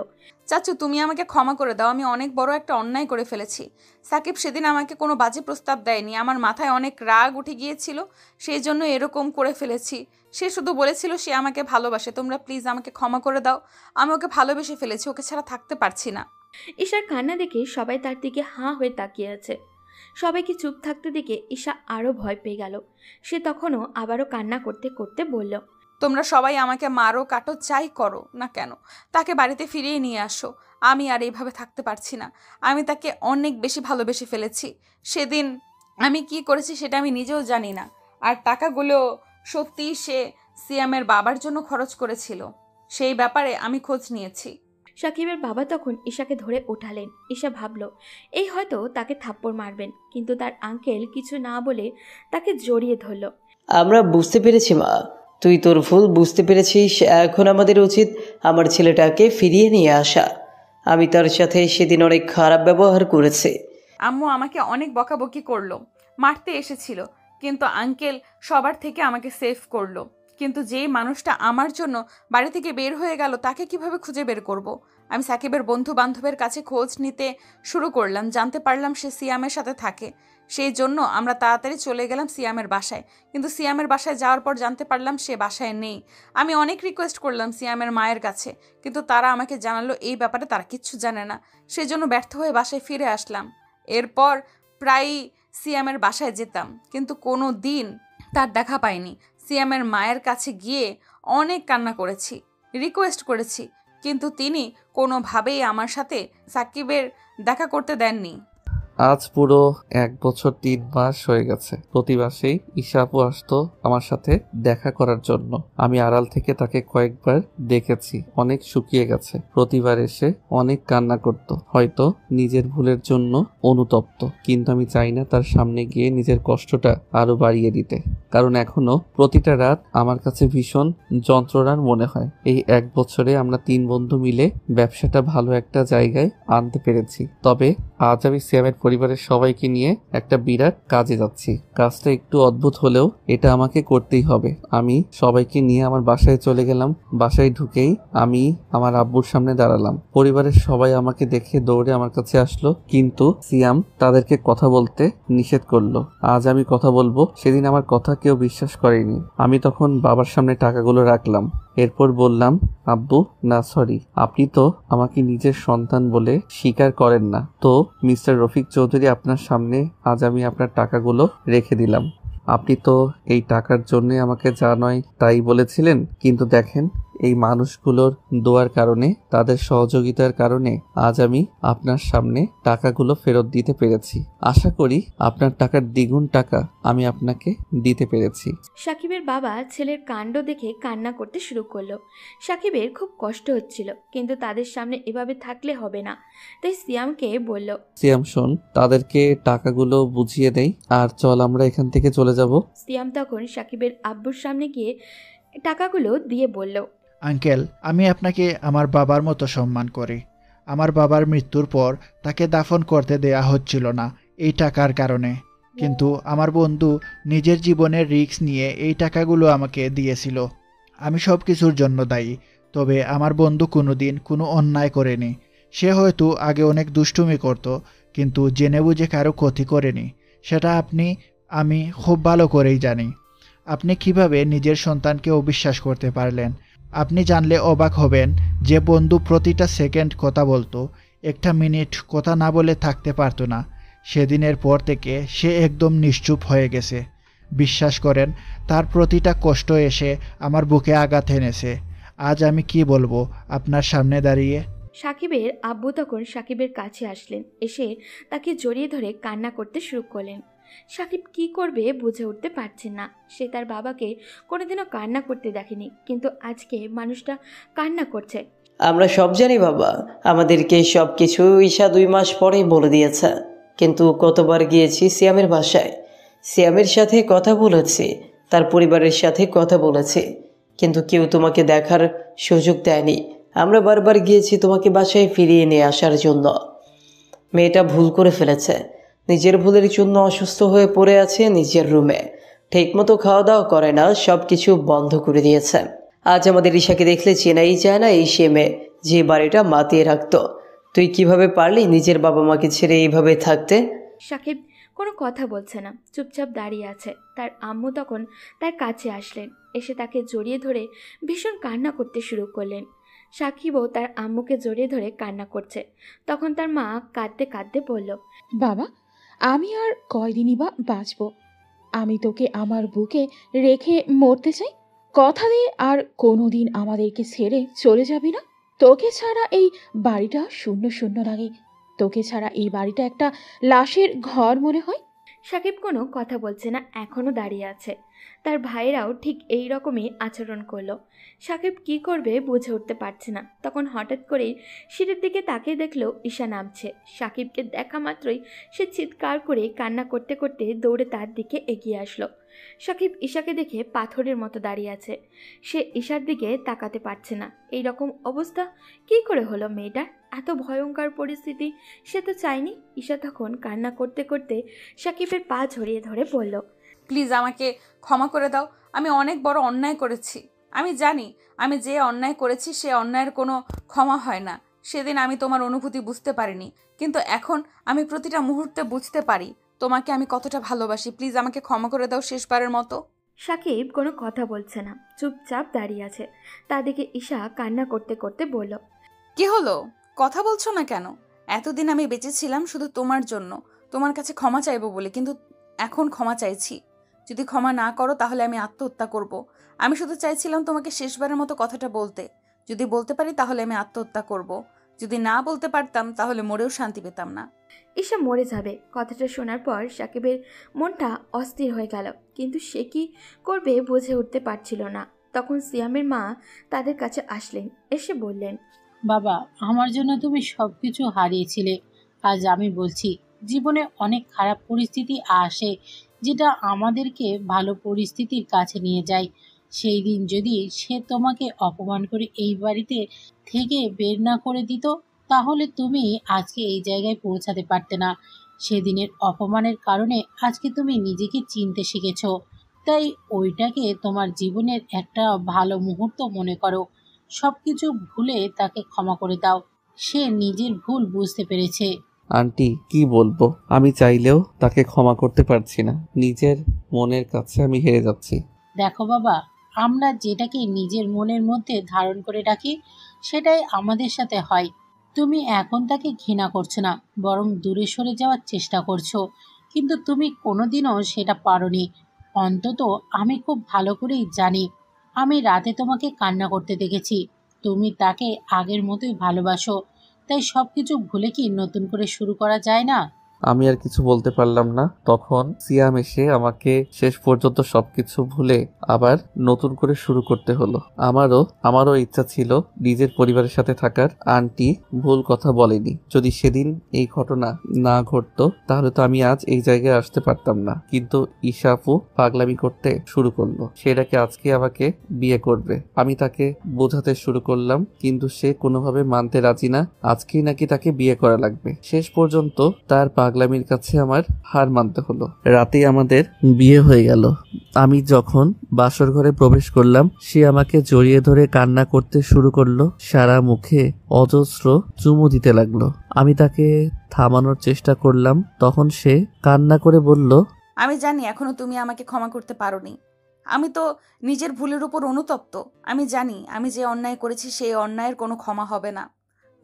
চাচু, তুমি আমাকে ক্ষমা করে দাও, আমি অনেক বড় একটা অন্যায় করে ফেলেছি। সাকিব সেদিন আমাকে কোনো বাজে প্রস্তাব দেয়নি, আমার মাথায় অনেক রাগ উঠে গিয়েছিল, সেই জন্য এরকম করে ফেলেছি। সে শুধু বলেছিল সে আমাকে ভালোবাসে, তোমরা প্লিজ আমাকে ক্ষমা করে দাও, আমি ওকে ভালোবেসে ফেলেছি, ওকে ছাড়া থাকতে পারছি না। ঈশার কান্না দেখে সবাই তার দিকে হাঁ হয়ে তাকিয়ে আছে। সবাইকে চুপ থাকতে দেখে ঈশা আরও ভয় পেয়ে গেল। সে তখনও আবারও কান্না করতে করতে বলল, তোমরা সবাই আমাকে মারো কাটো চাই করো না কেন, তাকে বাড়িতে ফিরিয়ে নিয়ে আসো। আমি আর এইভাবে থাকতে পারছি না। আমি তাকে অনেক বেশি ভালোবেসে ফেলেছি। সেদিন আমি কি করেছি সেটা আমি নিজেও জানি না। আর টাকাগুলো সত্যিই সে সিয়ামের বাবার জন্য খরচ করেছিল, সেই ব্যাপারে আমি খোঁজ নিয়েছি। সাকিবের বাবা তখন ঈশাকে ধরে উঠালেন। ঈশা ভাবল এই হয়তো তাকে থাপ্পড় মারবেন, কিন্তু তার আঙ্কেল কিছু না বলে তাকে জড়িয়ে ধরল। আমরা বুঝতে পেরেছি মা, তুই তোর ভুল বুঝতে পেরেছিস। এখন আমাদের উচিত আমার ছেলেটাকে ফিরিয়ে নিয়ে আসা। আমি তার সাথে সেদিন অনেক খারাপ ব্যবহার করেছি। আম্মু আমাকে অনেক বকাবকি করলো, মারতে এসেছিল, কিন্তু আঙ্কেল সবার থেকে আমাকে সেভ করলো। কিন্তু যেই মানুষটা আমার জন্য বাড়ি থেকে বের হয়ে গেল তাকে কিভাবে খুঁজে বের করব? আমি সাকিবের বন্ধু বান্ধবের কাছে খোঁজ নিতে শুরু করলাম, জানতে পারলাম সে সিয়ামের সাথে থাকে। সেই জন্য আমরা তাড়াতাড়ি চলে গেলাম সিয়ামের বাসায়। কিন্তু সিয়ামের বাসায় যাওয়ার পর জানতে পারলাম সে বাসায় নেই। আমি অনেক রিকোয়েস্ট করলাম সিয়ামের মায়ের কাছে, কিন্তু তারা আমাকে জানালো এই ব্যাপারে তারা কিচ্ছু জানে না। সেজন্য ব্যর্থ হয়ে বাসায় ফিরে আসলাম। এরপর প্রায়ই সিয়ামের বাসায় যেতাম, কিন্তু কোনো দিন তার দেখা পাইনি। সিয়ামের মায়ের কাছে গিয়ে অনেক কান্না করেছি, রিকোয়েস্ট করেছি, কিন্তু তিনি কোনোভাবেই আমার সাথে সাকিবের দেখা করতে দেননি। আজ পুরো 1 বছর 3 মাস হয়ে গেছে। প্রতি মাসেই ঈশা আপু আসতো আমার সাথে দেখা করার জন্য। আমি আড়াল থেকে তাকে কয়েকবার দেখেছি। অনেক শুকিয়ে গেছে। প্রতিবার এসে অনেক কান্না করত, হয়তো নিজের ভুলের জন্য অনুতপ্ত। কিন্তু আমি চাই না তার সামনে গিয়ে নিজের কষ্টটা আরো বাড়িয়ে দিতে, কারণ এখনো প্রতিটা রাত আমার কাছে ভীষণ যন্ত্রণার মনে হয়। এই 1 বছরে আমরা 3 বন্ধু মিলে ব্যবসাটা ভালো একটা জায়গায় আনতে পেরেছি। তবে আজ আমি সিয়ামের পরিবারের সবাইকে নিয়ে একটা বিরাট কাজে যাচ্ছি। কাজটা একটু অদ্ভুত হলেও এটা আমাকে করতেই হবে। আমি সবাইকে নিয়ে আমার বাসায় চলে গেলাম। বাসায় ঢুকেই আমি আমার আব্বুর সামনে দাঁড়ালাম। পরিবারের সবাই আমাকে দেখে দৌড়ে আমার কাছে আসলো, কিন্তু সিয়াম তাদেরকে কথা বলতে নিষেধ করলো। আজ আমি কথা বলবো। সেদিন আমার কথা কেউ বিশ্বাস করেনি। আমি তখন বাবার সামনে টাকাগুলো রাখলাম। এরপর বললাম, আব্বু না সরি, আপনি তো আমাকে নিজের সন্তান বলে স্বীকার করেন না। তো মিস্টার রফিক চৌধুরী, আপনার সামনে আজ আমি আপনার টাকাগুলো রেখে দিলাম। আপনি তো এই টাকার জন্যে আমাকে যা নয় তাই বলেছিলেন, কিন্তু দেখেন এই মানুষগুলোর দোয়ার কারণে, তাদের সহযোগিতার কারণে আজ আমি আপনার সামনে টাকাগুলো ফেরত দিতে পেরেছি। আশা করি আপনার টাকার দ্বিগুণ টাকা আমি আপনাকে দিতে পেরেছি। সাকিবের বাবা ছেলের কাণ্ড দেখে কান্না করতে শুরু করলো। সাকিবের খুব কষ্ট হচ্ছিল, কিন্তু তাদের সামনে এভাবে থাকলে হবে না। তাই সিয়ামকে বলল, সিয়াম শোন, তাদেরকে টাকাগুলো বুঝিয়ে দেই আর চল আমরা এখান থেকে চলে যাব। সিয়াম তখন সাকিবের আব্বুর সামনে গিয়ে টাকাগুলো দিয়ে বলল, আঙ্কেল, আমি আপনাকে আমার বাবার মতো সম্মান করি। আমার বাবার মৃত্যুর পর তাকে দাফন করতে দেয়া হচ্ছিল না এই টাকার কারণে, কিন্তু আমার বন্ধু নিজের জীবনের রিস্ক নিয়ে এই টাকাগুলো আমাকে দিয়েছিল। আমি সব কিছুর জন্য দায়ী, তবে আমার বন্ধু কোনোদিন কোনো অন্যায় করেনি। সে হয়তো আগে অনেক দুষ্টুমি করত, কিন্তু জেনে বুঝে কারো ক্ষতি করেনি। সেটা আমি খুব ভালো করেই জানি। আপনি কিভাবে নিজের সন্তানকে অবিশ্বাস করতে পারলেন? আপনি জানলে অবাক হবেন যে বন্ধু প্রতিটা সেকেন্ড কথা বলতো, একটা মিনিট কথা না বলে থাকতে পারতো না। সেদিনের পর থেকে সে একদম নিশ্চুপ হয়ে গেছে। বিশ্বাস করেন, তার প্রতিটা কষ্ট এসে আমার বুকে আঘাত এনেছে। আজ আমি কি বলবো আপনার সামনে দাঁড়িয়ে? সাকিবের আব্বু তখন সাকিবের কাছে আসলেন, এসে তাকে জড়িয়ে ধরে কান্না করতে শুরু করলেন। সাকিব কি করবে বুঝে উঠতে পারছেন না। সে তার বাবাকে কোনোদিনও কান্না করতে দেখেনি, কিন্তু আজকে মানুষটা কান্না করছে। আমরা সব জানি বাবা, আমাদেরকে সব কিছু ঈশা 2 মাস পরেই বলে দিয়েছে। কিন্তু কতবার গিয়েছি সিয়ামের বাসায়, সিয়ামের সাথে কথা বলেছি, তার পরিবারের সাথে কথা বলেছি, কিন্তু কেউ তোমাকে দেখার সুযোগ দেয়নি। আমরা বারবার গিয়েছি তোমাকে বাসায় ফিরিয়ে নিয়ে আসার জন্য। মেয়েটা ভুল করে ফেলেছে, নিজের ভুলের জন্য অসুস্থ হয়ে পড়ে আছে নিজের রুমে, ঠিকমতো খাওয়া দাওয়া করে না, সব কিছু বন্ধ করে দিয়েছে। আজ আমাদের ঈশাকে দেখলে চেনাই যায় না এই সে মেয়ে যে বাড়িটা মাতিয়ে রাখতো। তুই কিভাবে পারলি নিজের বাবা মাকে ছেড়ে এইভাবে থাকতে? সাকিব কোনো কথা বলছে না, চুপচাপ দাঁড়িয়ে আছে। তার আম্মু তখন তার কাছে আসলেন, এসে তাকে জড়িয়ে ধরে ভীষণ কান্না করতে শুরু করলেন। সাকিবও তার আম্মুকে জড়িয়ে ধরে কান্না করছে। তখন তার মা কাঁদতে কাঁদতে বলল, বাবা, আমি আর কয়দিনই বা বাঁচব? আমি তোকে আমার বুকে রেখে মরতে চাই। কথা দিয়ে আর কোনোদিন আমাদেরকে ছেড়ে চলে যাবি না। তোকে ছাড়া এই বাড়িটা শূন্য শূন্য লাগে। তোকে ছাড়া এই বাড়িটা একটা লাশের ঘর মনে হয়। সাকিব কোনো কথা বলছে না, এখনও দাঁড়িয়ে আছে। তার ভাইরাও ঠিক এই রকমই আচরণ করলো। সাকিব কি করবে বুঝে উঠতে পারছে না। তখন হঠাৎ করেই সিঁড়ির দিকে তাকিয়ে দেখলো ঈশা নামছে। সাকিবকে দেখা মাত্রই সে চিৎকার করে কান্না করতে করতে দৌড়ে তার দিকে এগিয়ে আসলো। সাকিব ঈশাকে দেখে পাথরের মতো দাঁড়িয়ে আছে। সে ঈশার দিকে তাকাতে পারছে না। এই রকম অবস্থা কি করে হলো মেয়েটার? এত ভয়ঙ্কর পরিস্থিতি সে তো চায়নি। ঈশা তখন কান্না করতে করতে সাকিবের পা ঝরিয়ে ধরে বলল, প্লিজ আমাকে ক্ষমা করে দাও। আমি অনেক বড় অন্যায় করেছি। আমি জানি আমি যে অন্যায় করেছি সে অন্যায়ের কোনো ক্ষমা হয় না। সেদিন আমি তোমার অনুভূতি বুঝতে পারিনি, কিন্তু এখন আমি প্রতিটা মুহূর্তে বুঝতে পারি তোমাকে আমি কতটা ভালোবাসি। প্লিজ আমাকে ক্ষমা করে দাও শেষবারের মতো। সাকিব কোনো কথা বলছে না, চুপচাপ দাঁড়িয়ে আছে। তা দেখে ঈশা কান্না করতে করতে বলল, কি হলো, কথা বলছো না কেন? এতদিন আমি বেঁচে ছিলাম শুধু তোমার জন্য, তোমার কাছে ক্ষমা চাইবো বলে, কিন্তু এখন ক্ষমা চাইছি। যদি ক্ষমা না করো তাহলে আমি আত্মহত্যা করব। আমি শুধু চাইছিলাম তোমাকে শেষবারের মতো কথাটা বলতে। যদি বলতে পারি তাহলে আমি আত্মহত্যা করব, যদি না বলতে পারতাম তাহলে মরেও শান্তি পেতাম না। ঈশা মরে যাবে কথাটা শোনার পর সাকিবের মনটা অস্থির হয়ে গেল, কিন্তু সে কি করবে বুঝে উঠতে পারছিল না। তখন সিয়ামের মা তাদের কাছে আসলেন, এসে বললেন, বাবা, আমার জন্য তুমি সব কিছু হারিয়েছিলে। আজ আমি বলছি, জীবনে অনেক খারাপ পরিস্থিতি আসে যেটা আমাদেরকে ভালো পরিস্থিতির কাছে নিয়ে যায়। সেই দিন যদি সে তোমাকে অপমান করে এই বাড়িতে থেকে বের না করে দিত, তাহলে তুমি আজকে এই জায়গায় পৌঁছাতে পারতে না। সেদিনের অপমানের কারণে আজকে তুমি নিজেকে চিনতে শিখেছো। তাই ওইটাকে তোমার জীবনের একটা ভালো মুহূর্ত মনে করো। সব কিছু ভুলে তাকে ক্ষমা করে দাও। সে নিজের ভুল বুঝতে পেরেছে। আন্টি, কি বলবো, আমি চাইলেও তাকে ক্ষমা করতে পারছি না। নিজের মনের কাছে আমি হেরে যাচ্ছি। দেখো বাবা, আমরা যেটাকে নিজের মনের মধ্যে ধারণ করে রাখি সেটাই আমাদের সাথে হয়। তুমি এখন তাকে ঘৃণা করছো না, বরং দূরে সরে যাওয়ার চেষ্টা করছো, কিন্তু তুমি কোনোদিনও সেটা পারোনি। অন্তত আমি খুব ভালো করেই জানি। আমি রাতে তোমাকে কান্না করতে দেখেছি। তুমি তাকে আগের মতোই ভালোবাসো। তাই সব কিছু ভুলে কি নতুন করে শুরু করা যায় না? আমি আর কিছু বলতে পারলাম না। তখন সিয়াম এসে আমাকে শেষ পর্যন্ত সবকিছু ভুলে আবার নতুন করে শুরু করতে হলো। আমারও ইচ্ছা ছিল নিজের পরিবারের সাথে থাকার। আন্টি ভুল কথা বলেনি। যদি সেদিন এই ঘটনা না ঘটতো তাহলে তো আমি আজ এই জায়গায় আসতে পারতাম না। কিন্তু ঈশা আপু পাগলামি করতে শুরু করলো। সেটাকে আজকে আমাকে বিয়ে করবে। আমি তাকে বোঝাতে শুরু করলাম, কিন্তু সে কোনোভাবে মানতে রাজি না। আজকেই নাকি তাকে বিয়ে করা লাগবে। শেষ পর্যন্ত তার পাগলামির কাছে আমার হার মানতে হলো। রাতেই আমাদের বিয়ে হয়ে গেল। আমি যখন বাসর ঘরে প্রবেশ করলাম, সে আমাকে জড়িয়ে ধরে কান্না করতে শুরু করলো। সারা মুখে অজস্র চুমু দিতে লাগলো। আমি তাকে থামানোর চেষ্টা করলাম। তখন সে কান্না করে বলল, আমি জানি এখনো তুমি আমাকে ক্ষমা করতে পারোনি। আমি তো নিজের ভুলের উপর অনুতপ্ত। আমি জানি আমি যে অন্যায় করেছি সেই অন্যায়ের কোনো ক্ষমা হবে না।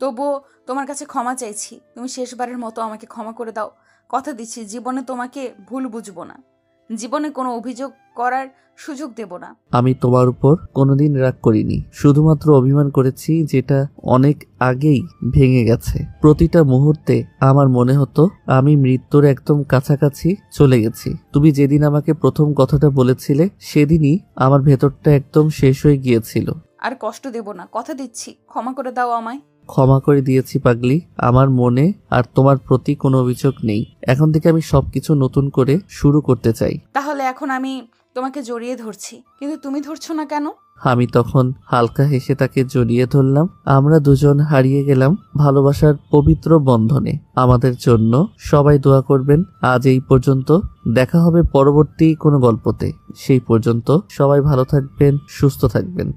তবুও তোমার কাছে ক্ষমা চাইছি। তুমি শেষবারের মতো আমাকে ক্ষমা করে দাও। কথা দিচ্ছি জীবনে তোমাকে ভুল বুঝবো না। জীবনে কোনো অভিযোগ করার সুযোগ দেব না। আমি তোমার উপর কোনোদিন রাগ করিনি, শুধুমাত্র অভিমান করেছি যেটা অনেক আগেই ভেঙে গেছে। প্রতিটা মুহূর্তে আমার মনে হতো আমি মৃত্যুর একদম কাছাকাছি চলে গেছি। তুমি যেদিন আমাকে প্রথম কথাটা বলেছিলে সেদিনই আমার ভেতরটা একদম শেষ হয়ে গিয়েছিল। আর কষ্ট দেব না, কথা দিচ্ছি। ক্ষমা করে দাও আমায়। ক্ষমা করে দিয়েছি পাগলি। আমার মনে আর তোমার প্রতি কোনো অভিযোগ নেই। এখন থেকে আমি সবকিছু নতুন করে শুরু করতে চাই। তাহলে এখন আমি তোমাকে জড়িয়ে ধরছি, কিন্তু তুমি ধরছো না কেন? আমি তখন হালকা হেসে তাকে জড়িয়ে ধরলাম। আমরা দুজন হারিয়ে গেলাম ভালোবাসার পবিত্র বন্ধনে। আমাদের জন্য সবাই দোয়া করবেন। আজ এই পর্যন্ত, দেখা হবে পরবর্তী কোনো গল্পতে। সেই পর্যন্ত সবাই ভালো থাকবেন, সুস্থ থাকবেন।